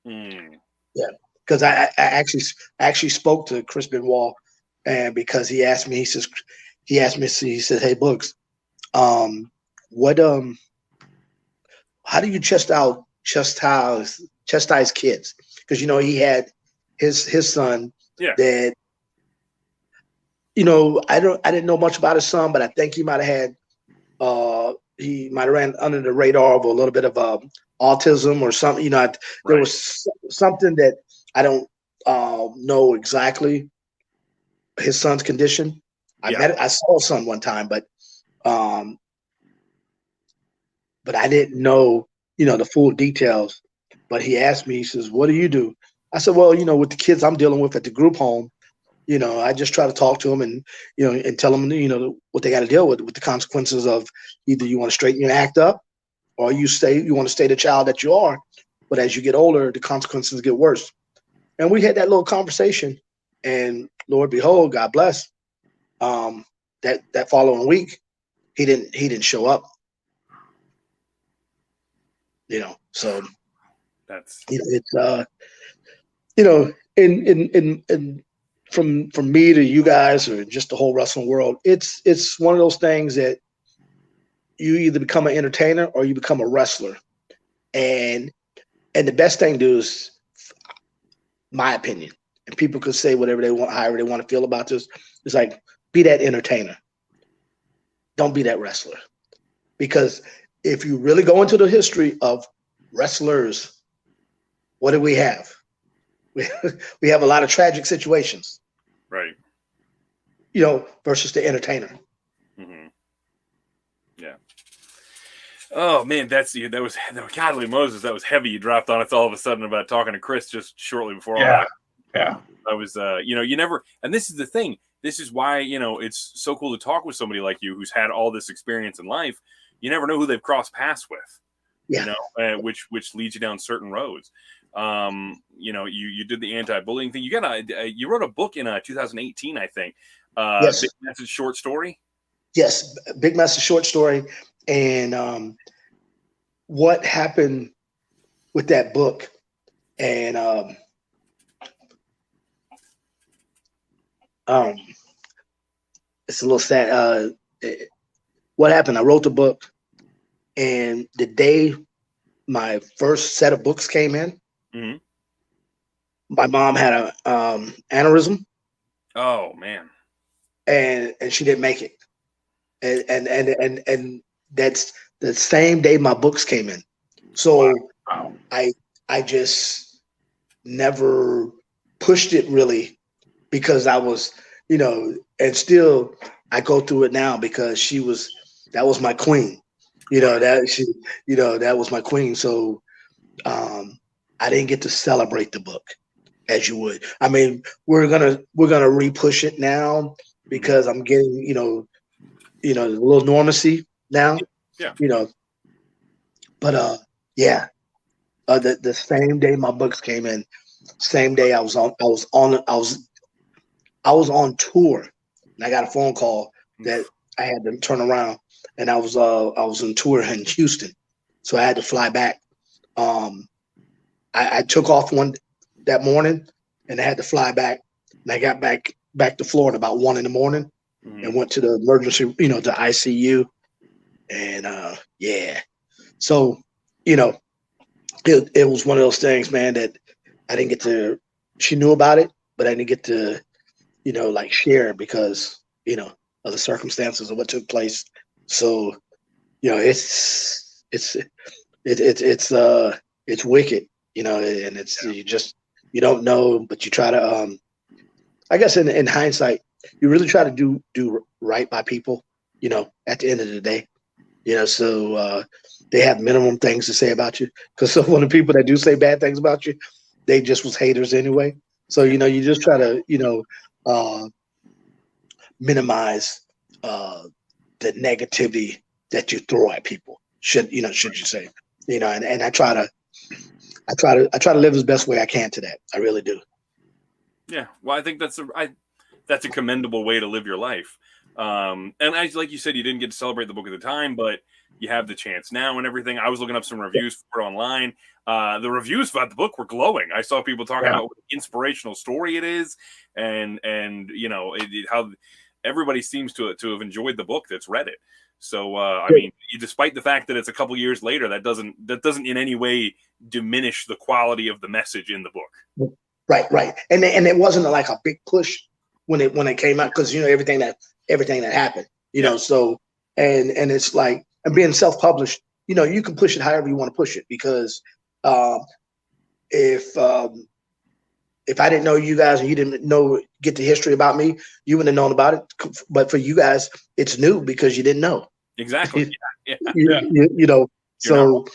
[SPEAKER 3] Yeah, because I actually spoke to Chris Benoit, and because he asked me, he said, "Hey, Boogs, how do you chastise kids?" Because you know he had his son that, you know, I didn't know much about his son, but I think he might have had he might have ran under the radar of a little bit of autism or something. You know, there was something that I don't know exactly his son's condition. I saw his son one time, but I didn't know, you know, the full details. But he asked me, he says, "What do you do?" I said, "Well, you know, with the kids I'm dealing with at the group home, you know, I just try to talk to them and, you know, and tell them, you know, what they got to deal with the consequences of either you want to straighten your act up or you want to stay the child that you are. But as you get older, the consequences get worse." And we had that little conversation, and Lord behold, God bless, that following week, he didn't show up, you know. So
[SPEAKER 1] that's,
[SPEAKER 3] you know, it's you know, in from me to you guys or just the whole wrestling world, it's one of those things that you either become an entertainer or you become a wrestler. And the best thing to do is, my opinion, and people could say whatever they want, however they want to feel about this, it's like, be that entertainer. Don't be that wrestler. Because if you really go into the history of wrestlers, what do we have? We have a lot of tragic situations.
[SPEAKER 1] right.
[SPEAKER 3] You know, versus the entertainer.
[SPEAKER 1] Mm-hmm. Yeah. Oh man, that was godly Moses. That was heavy. You dropped on us all of a sudden about talking to Chris just shortly before.
[SPEAKER 2] Yeah.
[SPEAKER 1] I was, you know, you never, and this is the thing. This is why, you know, it's so cool to talk with somebody like you who's had all this experience in life. You never know who they've crossed paths with.
[SPEAKER 3] Yeah.
[SPEAKER 1] You know, which leads you down certain roads. You know, you did the anti-bullying thing. You wrote a book in 2018, I think.
[SPEAKER 3] Yes.
[SPEAKER 1] Big Message short story.
[SPEAKER 3] Yes, Big Message short story. And what happened with that book, and it's a little sad. What happened? I wrote the book, and the day my first set of books came in,
[SPEAKER 1] Mm-hmm.
[SPEAKER 3] my mom had a aneurysm.
[SPEAKER 1] Oh man.
[SPEAKER 3] And she didn't make it. And that's the same day my books came in. So
[SPEAKER 2] Wow.
[SPEAKER 3] I just never pushed it really, because I was, you know, and still I go through it now because that was my queen. You know, that was my queen. So I didn't get to celebrate the book as you would. I mean, we're gonna repush it now because I'm getting, you know, a little normalcy now.
[SPEAKER 1] Yeah.
[SPEAKER 3] You know, but yeah. The same day my books came in, same day I was on tour, and I got a phone call that I had to turn around, and I was on tour in Houston, so I had to fly back. I took off that morning, and I had to fly back, and I got back to Florida about 1 a.m. and went to the emergency, you know, the ICU, and yeah, so you know. It was one of those things, man, that I didn't get to. She knew about it, but I didn't get to, you know, like share because, you know, of the circumstances of what took place. So, you know, it's wicked, you know, and it's you don't know, but you try to. I guess in hindsight, you really try to do right by people, you know, at the end of the day, you know. So they have minimum things to say about you, because some of the people that do say bad things about you, they just was haters anyway. So, you know, you just try to, you know, minimize the negativity that you throw at people. Should you say, you know, and I try to live as best way I can to that. I really do.
[SPEAKER 1] Yeah. Well, I think that's a commendable way to live your life. And like you said, you didn't get to celebrate the book at the time, but you have the chance now and everything. I was looking up some reviews for it online. The reviews about the book were glowing. I saw people talking about what an inspirational story it is, and you know how everybody seems to have enjoyed the book that's read it. So I mean, despite the fact that it's a couple years later, that doesn't in any way diminish the quality of the message in the book.
[SPEAKER 3] Right, and it wasn't like a big push when it came out, because you know everything that happened, you know. So and it's like, and being self-published, you know, you can push it however you want to push it, because if I didn't know you guys and you didn't get the history about me, you wouldn't have known about it. But for you guys, it's new because you didn't know.
[SPEAKER 1] Exactly. Yeah.
[SPEAKER 3] You know, so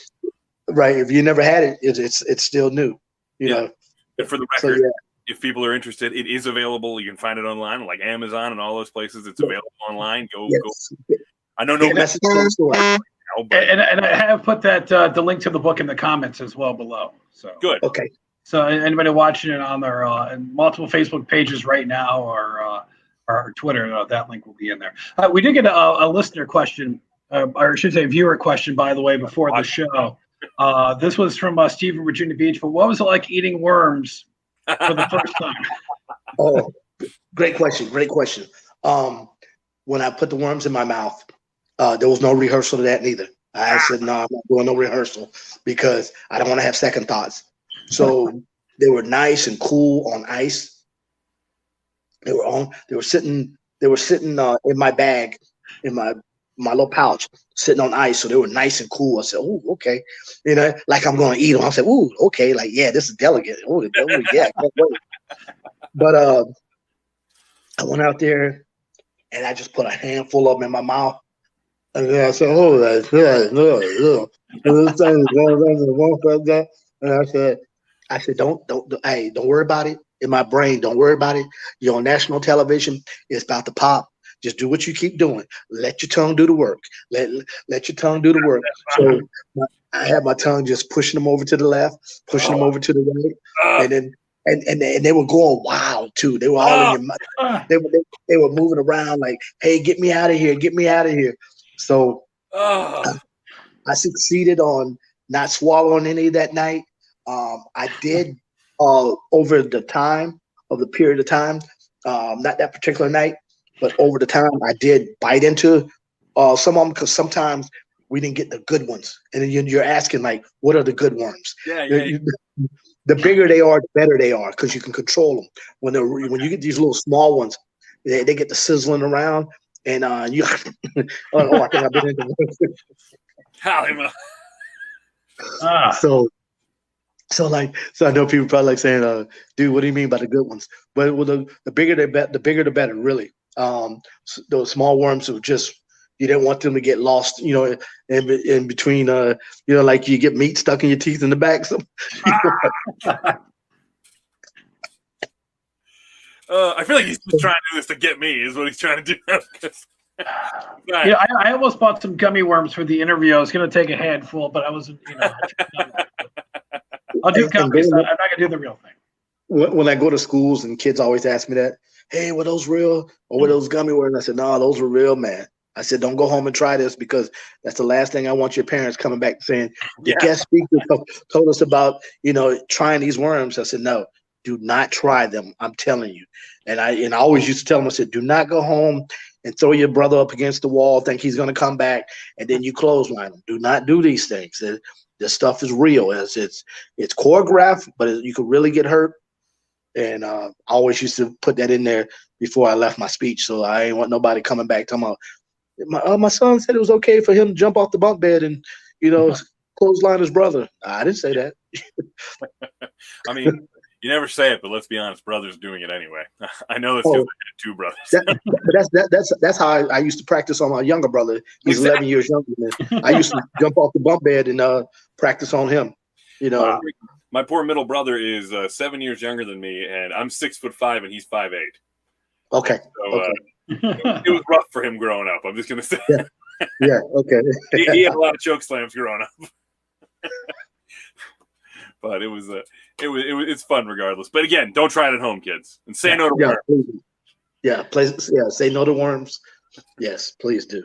[SPEAKER 3] right. If you never had it, it's still new. You know.
[SPEAKER 1] And for the record, if people are interested, it is available. You can find it online, like Amazon and all those places. It's available online. Go. I know nobody.
[SPEAKER 2] And I have put that the link to the book in the comments as well below. So
[SPEAKER 1] good.
[SPEAKER 3] Okay.
[SPEAKER 2] So anybody watching it on their multiple Facebook pages right now or Twitter, that link will be in there. We did get a listener question, or I should say viewer question, by the way, before the show. This was from Steve in Virginia Beach. But what was it like eating worms for the first time?
[SPEAKER 3] Oh, great question. Great question. When I put the worms in my mouth, there was no rehearsal to that neither. I said, no, I'm not doing no rehearsal because I don't want to have second thoughts. So they were nice and cool on ice. They were sitting in my bag, in my little pouch, sitting on ice. So they were nice and cool. I said, oh, okay. You know, like I'm going to eat them. I said, ooh, okay. Like, yeah, this is delicate. Oh, yeah. Can't wait. But I went out there and I just put a handful of them in my mouth. And then I said, oh, that's good. And I said, don't worry about it. In my brain, don't worry about it. You're on national television. It's about to pop. Just do what you keep doing. Let your tongue do the work. Let your tongue do the work. So I had my tongue just pushing them over to the left, pushing them over to the right, and then and they were going wild too. They were all in your mouth. They were moving around like, hey, get me out of here, get me out of here. So I succeeded on not swallowing any that night. I did over the time of the period of time, not that particular night, but over the time I did bite into some of them, because sometimes we didn't get the good ones. And then you're asking, like, what are the good worms? The bigger they are, the better they are, because you can control them. When you get these little small ones, they get the sizzling around, and you. I think I've been into
[SPEAKER 1] Hollywood.
[SPEAKER 3] So I know people probably like saying, dude, what do you mean by the good ones? But the bigger the better, really. Those small worms were just, you didn't want them to get lost, you know, in between, you know, like you get meat stuck in your teeth in the back. So,
[SPEAKER 1] I feel like he's just trying to do this to get me, is what he's trying to do.
[SPEAKER 2] Yeah, I almost bought some gummy worms for the interview. I was going to take a handful, but I wasn't, you know. I'll do gummies. I'm not going to do the real thing.
[SPEAKER 3] When I go to schools and kids always ask me that, hey, were those real or were those gummy worms? I said, no, those were real, man. I said, don't go home and try this, because that's the last thing I want your parents coming back saying, the guest speaker told us about, you know, trying these worms. I said, no, do not try them. I'm telling you. And I always used to tell them, I said, do not go home and throw your brother up against the wall, think he's going to come back, and then you clothesline him. Do not do these things. This stuff is real. It's choreographed, but you could really get hurt. And I always used to put that in there before I left my speech, so I ain't want nobody coming back talking about, my son said it was okay for him to jump off the bunk bed and, you know, clothesline his brother. I didn't say that.
[SPEAKER 1] I mean, you never say it, but let's be honest, brother's doing it anyway. I know it's because I had two brothers.
[SPEAKER 3] That's how I used to practice on my younger brother. He's 11 years younger than me. I used to jump off the bunk bed and practice on him. You know,
[SPEAKER 1] my poor middle brother is 7 years younger than me, and I'm 6'5" and he's 5'8".
[SPEAKER 3] Okay.
[SPEAKER 1] So it was rough for him growing up. I'm just gonna say.
[SPEAKER 3] Yeah. Okay.
[SPEAKER 1] he had a lot of choke slams growing up, but it's fun regardless. But again, don't try it at home, kids, and say no to worms. Say no to worms. Yes, please do.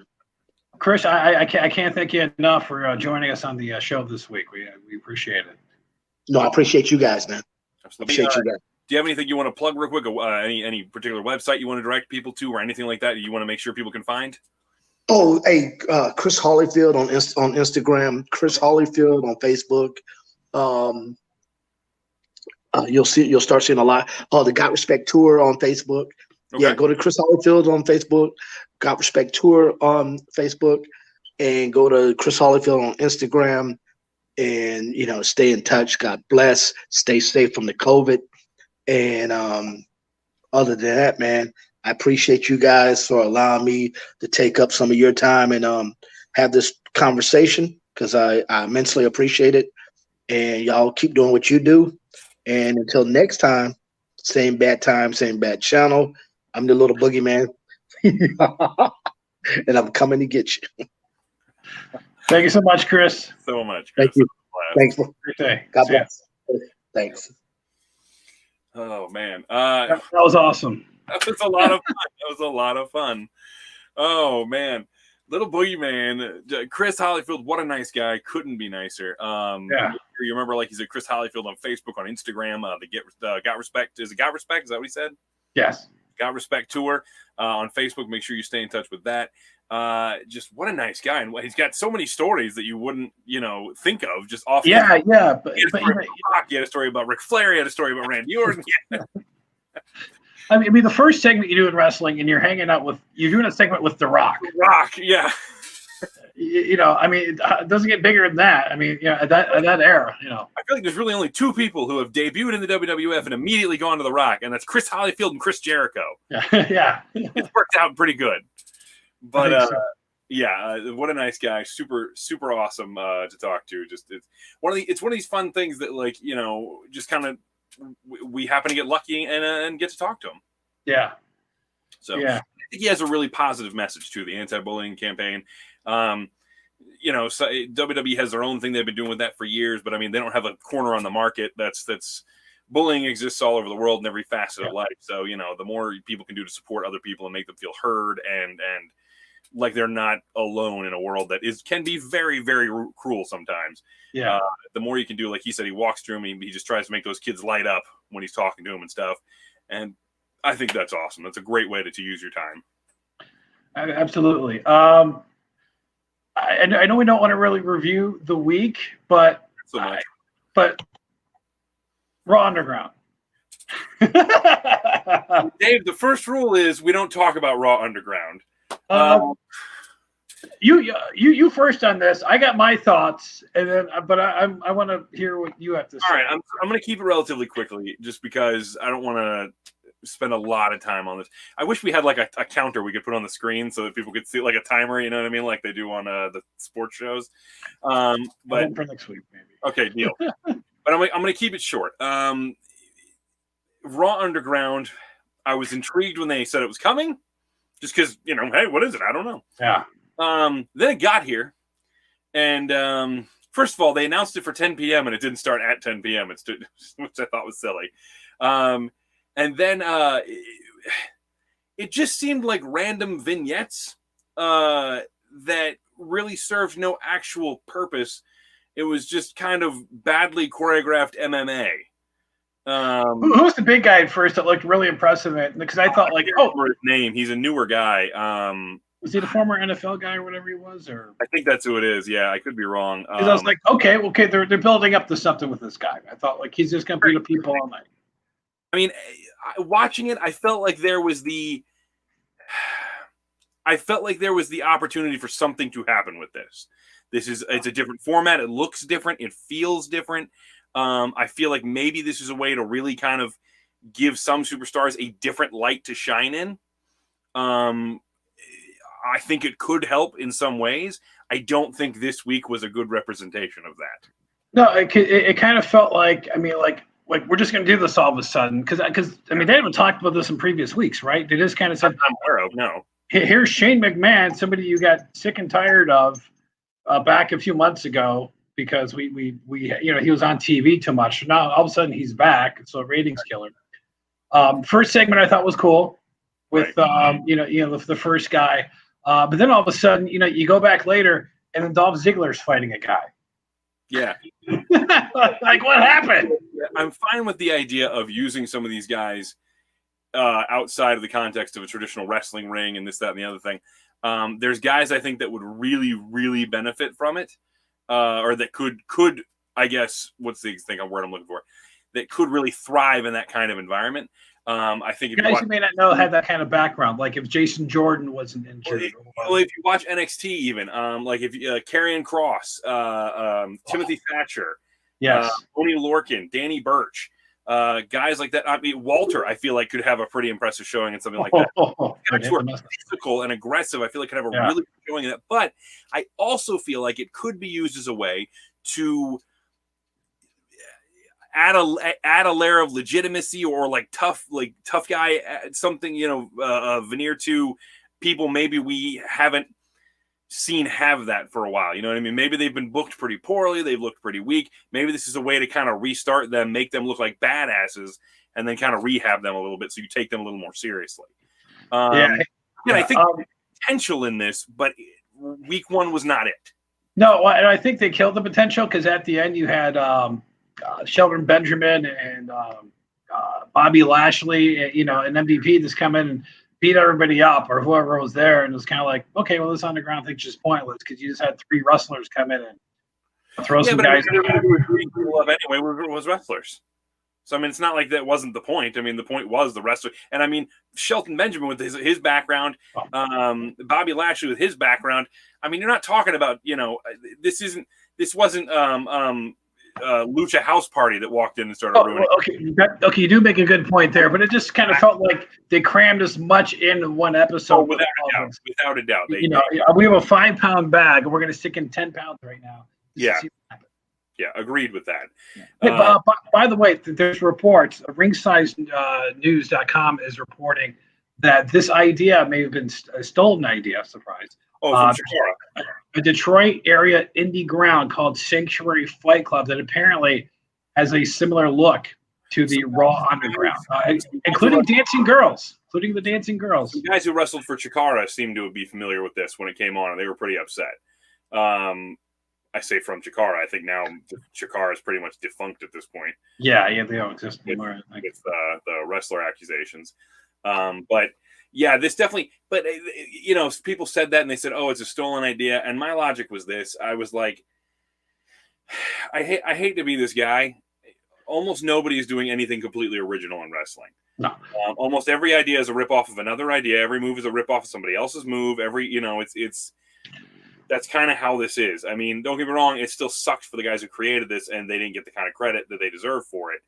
[SPEAKER 2] Chris, I can't thank you enough for joining us on the show this week. We appreciate it.
[SPEAKER 3] No, I appreciate you guys, man.
[SPEAKER 1] Absolutely.
[SPEAKER 3] Appreciate you guys.
[SPEAKER 1] Do you have anything you want to plug real quick? Any particular website you want to direct people to, or anything like that you want to make sure people can find?
[SPEAKER 3] Oh, hey, Chris Hollyfield on Instagram, Chris Hollyfield on Facebook. You'll start seeing a lot. Oh, the Got Respect Tour on Facebook. Okay. Yeah, go to Chris Hollyfield on Facebook. Got Respect Tour on Facebook. and go to Chris Hollyfield on Instagram and, stay in touch. God bless. Stay safe from the COVID. And other than that, man, I appreciate you guys for allowing me to take up some of your time and have this conversation, because I immensely appreciate it. And y'all keep doing what you do. And until next time, same bad channel. I'm the little boogeyman. And I'm coming to get you.
[SPEAKER 2] Thank you so much, Chris.
[SPEAKER 1] So much, Chris.
[SPEAKER 3] Thank you. Thanks for
[SPEAKER 2] Great day.
[SPEAKER 3] God
[SPEAKER 2] See ya.
[SPEAKER 3] bless. Thanks.
[SPEAKER 1] Oh man,
[SPEAKER 2] That was awesome.
[SPEAKER 1] that was a lot of fun. That was a lot of fun. Oh man, little boogeyman, Chris Hollyfield. What a nice guy. Couldn't be nicer.
[SPEAKER 2] Yeah.
[SPEAKER 1] You remember, like, he's at Chris Hollyfield on Facebook, on Instagram. The Got Respect. Is it Got Respect? Is that what he said?
[SPEAKER 2] Yes.
[SPEAKER 1] Got Respect Tour on Facebook. Make sure you stay in touch with that. Just what a nice guy, and he's got so many stories that you wouldn't, think of just off.
[SPEAKER 2] Yeah, yeah. But
[SPEAKER 1] he had a story about Ric Flair. He had a story about Randy Orton.
[SPEAKER 2] I mean, the first segment you do in wrestling, and you're doing a segment with The Rock.
[SPEAKER 1] The Rock, yeah.
[SPEAKER 2] I mean, it doesn't get bigger than that. I mean, at that era,
[SPEAKER 1] I feel like there's really only two people who have debuted in the WWF and immediately gone to The Rock, and that's Chris Hollyfield and Chris Jericho.
[SPEAKER 2] Yeah.
[SPEAKER 1] It's worked out pretty good. But what a nice guy. Super, super awesome to talk to. Just it's one of these fun things that, like, just kind of we happen to get lucky and get to talk to him.
[SPEAKER 2] Yeah.
[SPEAKER 1] So yeah. I think he has a really positive message too, the anti-bullying campaign. So WWE has their own thing they've been doing with that for years, but I mean, they don't have a corner on the market. That's bullying exists all over the world in every facet of life. So, the more people can do to support other people and make them feel heard and like they're not alone in a world that can be very, very cruel sometimes.
[SPEAKER 2] Yeah.
[SPEAKER 1] The more you can do, like he said, he walks through them, he just tries to make those kids light up when he's talking to them and stuff. And I think that's awesome. That's a great way to use your time.
[SPEAKER 2] Absolutely. I know we don't want to really review the week, but
[SPEAKER 1] so much.
[SPEAKER 2] But Raw Underground.
[SPEAKER 1] Dave, the first rule is we don't talk about Raw Underground.
[SPEAKER 2] You first on this. I got my thoughts, and then I want to hear what you have to say.
[SPEAKER 1] All right, I'm going to keep it relatively quickly, just because I don't want to spend a lot of time on this. I wish we had like a counter we could put on the screen so that people could see, like a timer. You know what I mean, like they do on the sports shows. But
[SPEAKER 2] for next week, maybe.
[SPEAKER 1] Okay, deal. But I'm going to keep it short. Raw Underground. I was intrigued when they said it was coming. Just because, hey, what is it? I don't know.
[SPEAKER 2] Yeah.
[SPEAKER 1] Then it got here. And first of all, they announced it for 10 p.m. and it didn't start at 10 p.m., which I thought was silly. And then it just seemed like random vignettes that really served no actual purpose. It was just kind of badly choreographed MMA.
[SPEAKER 2] Who was the big guy at first that looked really impressive? Because I thought, like,
[SPEAKER 1] his name. He's a newer guy.
[SPEAKER 2] Was he the former NFL guy or whatever he was? Or
[SPEAKER 1] I think that's who it is. Yeah, I could be wrong.
[SPEAKER 2] Because I was like, okay, they're building up to something with this guy. I thought, like, he's just going to beat the people all night.
[SPEAKER 1] I mean, watching it, I felt like there was the opportunity for something to happen with this. It's a different format. It looks different. It feels different. I feel like maybe this is a way to really kind of give some superstars a different light to shine in. I think it could help in some ways. I don't think this week was a good representation of that.
[SPEAKER 2] No, it kind of felt like, I mean, like we're just going to do this all of a sudden. Because I mean, they haven't talked about this in previous weeks, right? They just kind of said,
[SPEAKER 1] I'm aware of, no.
[SPEAKER 2] Here's Shane McMahon, somebody you got sick and tired of back a few months ago because we he was on TV too much. Now all of a sudden he's back, so ratings killer. First segment I thought was cool with the first guy, but then all of a sudden you go back later and then Dolph Ziggler's fighting a guy.
[SPEAKER 1] Yeah,
[SPEAKER 2] like what happened?
[SPEAKER 1] I'm fine with the idea of using some of these guys outside of the context of a traditional wrestling ring and this, that, and the other thing. There's guys I think that would really, really benefit from it, or that could, I guess, what's the word I'm looking for? That could really thrive in that kind of environment. I think
[SPEAKER 2] guys you may not know had that kind of background, like if Jason Jordan wasn't injured.
[SPEAKER 1] Well, if you watch NXT, even like if Karrion Kross, Timothy Thatcher,
[SPEAKER 2] Yes,
[SPEAKER 1] Tony Lorcan, Danny Burch, guys like that. I mean, Walter, I feel like could have a pretty impressive showing in something like that. Guys who are physical and aggressive, I feel like could have a really good showing in that. But I also feel like it could be used as a way to add a layer of legitimacy or like tough guy, something, veneer to people maybe we haven't seen have that for a while. You know what I mean? Maybe they've been booked pretty poorly. They've looked pretty weak. Maybe this is a way to kind of restart them, make them look like badasses, and then kind of rehab them a little bit so you take them a little more seriously. I think potential in this, but week one was not it.
[SPEAKER 2] No, I think they killed the potential because at the end you had Shelton Benjamin and Bobby Lashley, and MVP just come in and beat everybody up or whoever was there, and it was kind of like, okay, well, this underground thing's just pointless because you just had 3 wrestlers come in and throw some guys.
[SPEAKER 1] Anyway, was wrestlers. So I mean, it's not like that wasn't the point. I mean, the point was the wrestler, and I mean, Shelton Benjamin with his background, Bobby Lashley with his background. I mean, you're not talking about this wasn't Lucha House Party that walked in and started ruining.
[SPEAKER 2] Okay, you do make a good point there, but it just kind of felt like they crammed as much in one episode.
[SPEAKER 1] Without a doubt.
[SPEAKER 2] We have a 5-pound bag, and we're going to stick in 10 pounds right now.
[SPEAKER 1] Yeah, agreed with that.
[SPEAKER 2] Hey, by the way, there's reports. Ringsidenews.com is reporting that this idea may have been a stolen idea. Surprise.
[SPEAKER 1] Oh, from Chikara.
[SPEAKER 2] A Detroit area indie ground called Sanctuary Fight Club that apparently has a similar look to the Raw Underground, including dancing girls, including the dancing girls.
[SPEAKER 1] The guys who wrestled for Chikara seemed to be familiar with this when it came on, and they were pretty upset. I say from Chikara. I think now Chikara is pretty much defunct at this point.
[SPEAKER 2] Yeah, they don't exist anymore.
[SPEAKER 1] With the wrestler accusations. But yeah, this definitely. But people said that and they said, "Oh, it's a stolen idea." And my logic was this: I was like, I hate to be this guy. Almost nobody is doing anything completely original in wrestling.
[SPEAKER 2] No.
[SPEAKER 1] Almost every idea is a ripoff of another idea. Every move is a ripoff of somebody else's move. It's. That's kind of how this is. I mean, don't get me wrong. It still sucks for the guys who created this, and they didn't get the kind of credit that they deserve for it.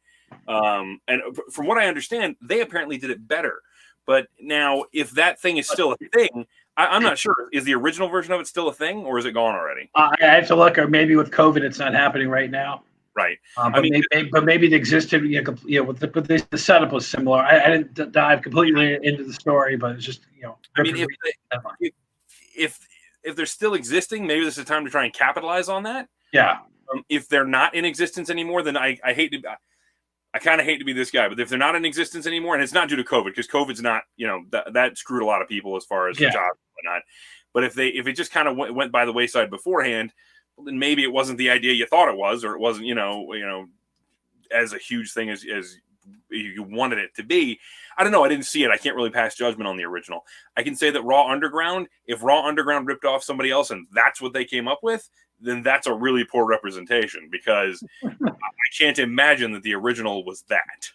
[SPEAKER 1] And from what I understand, they apparently did it better. But now, if that thing is still a thing, I'm not sure. Is the original version of it still a thing, or is it gone already?
[SPEAKER 2] I have to look. Or maybe with COVID, it's not happening right now.
[SPEAKER 1] Right.
[SPEAKER 2] Maybe it existed. But the setup was similar. I didn't dive completely into the story, but it's just
[SPEAKER 1] I mean, if they're still existing, maybe this is a time to try and capitalize on that.
[SPEAKER 2] Yeah.
[SPEAKER 1] If they're not in existence anymore, then I kind of hate to be this guy, but if they're not in existence anymore, and it's not due to COVID, because COVID's not, that screwed a lot of people as far as jobs and whatnot. But if it just kind of went by the wayside beforehand, well, then maybe it wasn't the idea you thought it was, or it wasn't, as a huge thing as you wanted it to be. I don't know. I didn't see it. I can't really pass judgment on the original. I can say that Raw Underground, if Raw Underground ripped off somebody else and that's what they came up with, then that's a really poor representation, because I can't imagine that the original was that.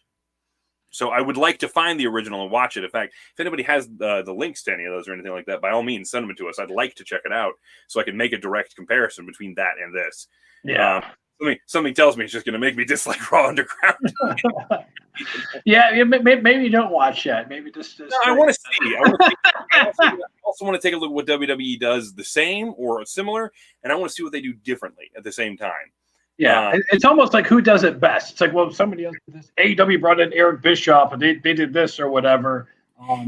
[SPEAKER 1] So I would like to find the original and watch it. In fact, if anybody has the links to any of those or anything like that, by all means, send them to us. I'd like to check it out so I can make a direct comparison between that and this.
[SPEAKER 2] Yeah.
[SPEAKER 1] Something tells me it's just going to make me dislike Raw Underground.
[SPEAKER 2] Yeah, maybe you don't watch yet. Maybe just.
[SPEAKER 1] No, I want to see. I also want to take a look at what WWE does the same or similar, and I want to see what they do differently at the same time.
[SPEAKER 2] Yeah, it's almost like who does it best. It's like, well, somebody else did this. AEW brought in Eric Bischoff, and they did this or whatever.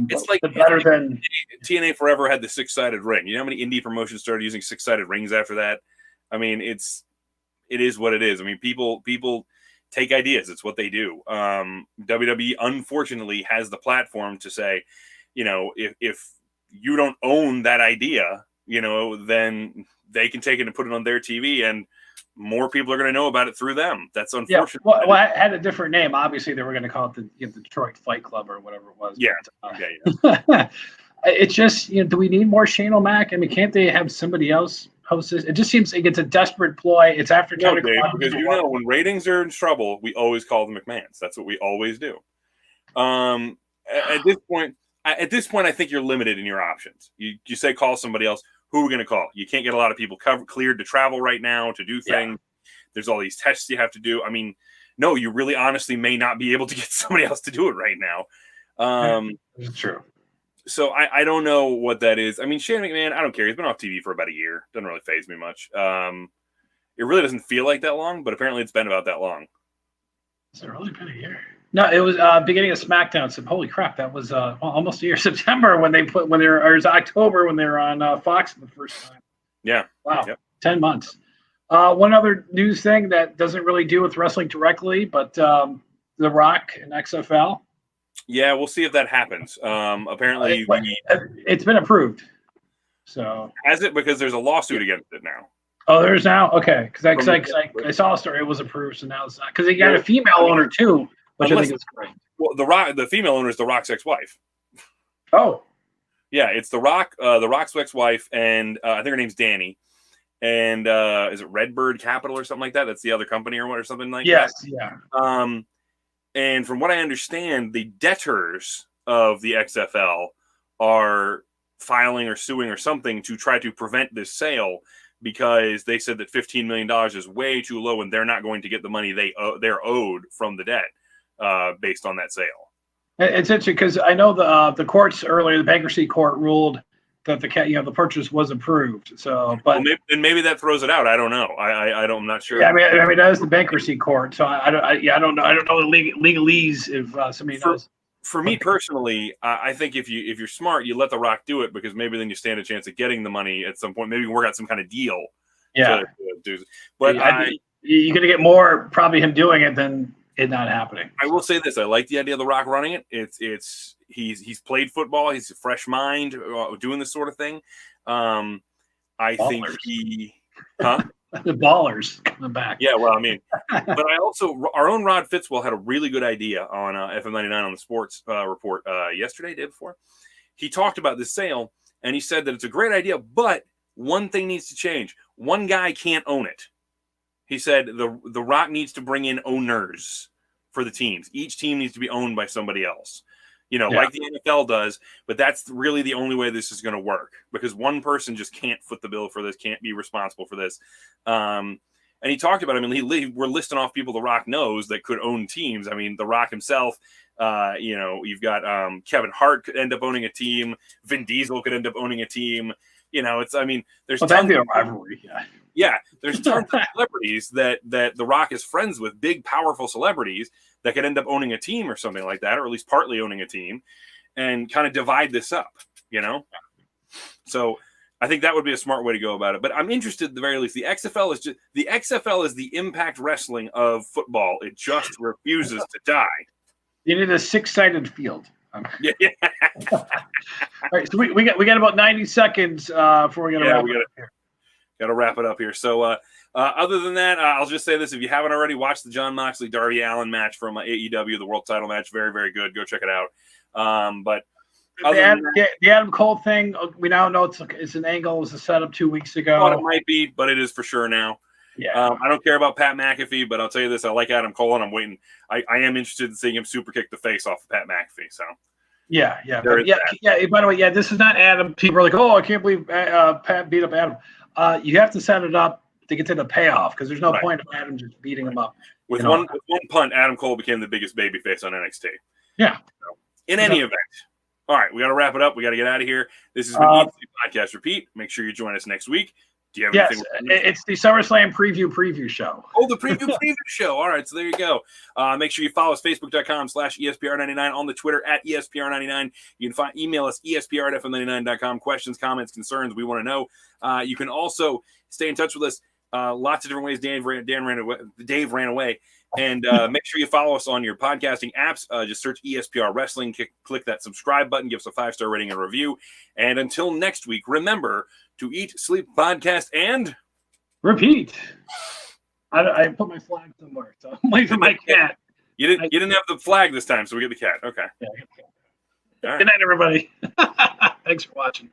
[SPEAKER 1] It's like
[SPEAKER 2] better than
[SPEAKER 1] TNA Forever had the 6-sided ring. You know how many indie promotions started using 6-sided rings after that? I mean, it is what it is. I mean, people take ideas. It's what they do. WWE, unfortunately, has the platform to say, if you don't own that idea, then they can take it and put it on their TV, and more people are going to know about it through them. That's unfortunate.
[SPEAKER 2] Yeah, well, it had a different name. Obviously, they were going to call it the Detroit Fight Club or whatever it was.
[SPEAKER 1] Yeah.
[SPEAKER 2] It's just, do we need more Shane O'Mac? I mean, can't they have somebody else host this? It just seems like it's a desperate ploy. It's after 10 o'clock.
[SPEAKER 1] Because when ratings are in trouble, we always call the McMahons. That's what we always do. At this point, I think you're limited in your options. You say call somebody else. Who are we going to call? You can't get a lot of people cleared to travel right now to do things. Yeah. There's all these tests you have to do. I mean, no, you really honestly may not be able to get somebody else to do it right now.
[SPEAKER 2] It's true.
[SPEAKER 1] So I don't know what that is. I mean, Shane McMahon, I don't care. He's been off TV for about a year. Doesn't really faze me much. It really doesn't feel like that long, but apparently it's been about that long.
[SPEAKER 2] Has it really been a year? No, it was beginning of SmackDown. So holy crap, that was almost a year. September or it was October when they were on Fox for the first time.
[SPEAKER 1] Yeah.
[SPEAKER 2] Wow. Yep. 10 months. One other news thing that doesn't really do with wrestling directly, but The Rock and XFL.
[SPEAKER 1] Yeah, we'll see if that happens. Apparently,
[SPEAKER 2] it's been approved. So
[SPEAKER 1] has it? Because there's a lawsuit against it now.
[SPEAKER 2] Oh, there's now? Okay, because I saw a story. It was approved, so now it's not. Because they got a female owner too, which I think is great.
[SPEAKER 1] Well, the female owner is The Rock's ex-wife.
[SPEAKER 2] Oh,
[SPEAKER 1] yeah, it's The Rock, The Rock's ex-wife, and I think her name's Danny. And is it Redbird Capital or something like that? That's the other company or something like that.
[SPEAKER 2] Yes, yeah.
[SPEAKER 1] And from what I understand, the debtors of the XFL are filing or suing or something to try to prevent this sale because they said that $15 million is way too low and they're not going to get the money they're owed from the debt based on that sale.
[SPEAKER 2] It's interesting because I know the courts earlier, the bankruptcy court ruled that the purchase was approved. So, but
[SPEAKER 1] maybe that throws it out. I don't know. I'm not sure.
[SPEAKER 2] Yeah, I mean that is the bankruptcy court. So I don't know. I don't know the legalese if somebody knows.
[SPEAKER 1] For me personally, I think if you're smart, you let The Rock do it because maybe then you stand a chance of getting the money at some point. Maybe you can work out some kind of deal.
[SPEAKER 2] Yeah.
[SPEAKER 1] But
[SPEAKER 2] you're going to get more probably him doing it than it not happening.
[SPEAKER 1] I will say this: I like the idea of The Rock running it. He's played football. He's a fresh mind doing this sort of thing. I think
[SPEAKER 2] the ballers coming back.
[SPEAKER 1] Yeah, well, I mean, but our own Rod Fitzwell had a really good idea on FM99 on the sports report yesterday, day before. He talked about this sale, and he said that it's a great idea, but one thing needs to change. One guy can't own it. He said the Rock needs to bring in owners for the teams. Each team needs to be owned by somebody else. Like the NFL does, but that's really the only way this is going to work because one person just can't foot the bill for this, can't be responsible for this. And he talked about, we're listing off people The Rock knows that could own teams. I mean, The Rock himself, you've got Kevin Hart could end up owning a team. Vin Diesel could end up owning a team. There's
[SPEAKER 2] that'd be a rivalry.
[SPEAKER 1] Yeah, there's tons of celebrities that The Rock is friends with, big, powerful celebrities that could end up owning a team or something like that, or at least partly owning a team, and kind of divide this up, So I think that would be a smart way to go about it. But I'm interested, at the very least, the XFL is the Impact Wrestling of football. It just refuses to die.
[SPEAKER 2] You need a 6-sided field.
[SPEAKER 1] Yeah.
[SPEAKER 2] All right, so we got about 90 seconds before we got to wrap it up here.
[SPEAKER 1] Got to wrap it up here. So other than that, I'll just say this. If you haven't already watched the Jon Moxley, Darby Allin match from AEW, the world title match, very, very good. Go check it out. But
[SPEAKER 2] the Adam Cole thing, we now know it's an angle. It was a setup 2 weeks ago.
[SPEAKER 1] Well, it might be, but it is for sure now.
[SPEAKER 2] Yeah.
[SPEAKER 1] I don't care about Pat McAfee, but I'll tell you this. I like Adam Cole, and I'm waiting. I am interested in seeing him super kick the face off of Pat McAfee. So
[SPEAKER 2] Yeah. By the way, this is not Adam. People are like, oh, I can't believe Pat beat up Adam. You have to set it up to get to the payoff because there's no point of Adam just beating him up.
[SPEAKER 1] With one punt, Adam Cole became the biggest babyface on NXT.
[SPEAKER 2] Yeah.
[SPEAKER 1] So, in any event, all right, we got to wrap it up. We got to get out of here. This has been Podcast Repeat. Make sure you join us next week. Do you have anything?
[SPEAKER 2] It's the SummerSlam preview show.
[SPEAKER 1] Oh, the preview show. All right, so there you go. Make sure you follow us, Facebook.com/ESPR99, on the Twitter @ESPR99. You can email us, ESPR@FM99.com. Questions, comments, concerns, we want to know. You can also stay in touch with us lots of different ways. Dave ran away. And make sure you follow us on your podcasting apps. Just search ESPR Wrestling, click that subscribe button, give us a 5-star rating and review. And until next week, remember to eat, sleep, podcast, and
[SPEAKER 2] repeat. I put my flag somewhere, so I'm waiting for my cat.
[SPEAKER 1] You didn't have the flag this time, so we get the cat. Okay.
[SPEAKER 2] Yeah, I got the cat. All right. Good night, everybody. Thanks for watching.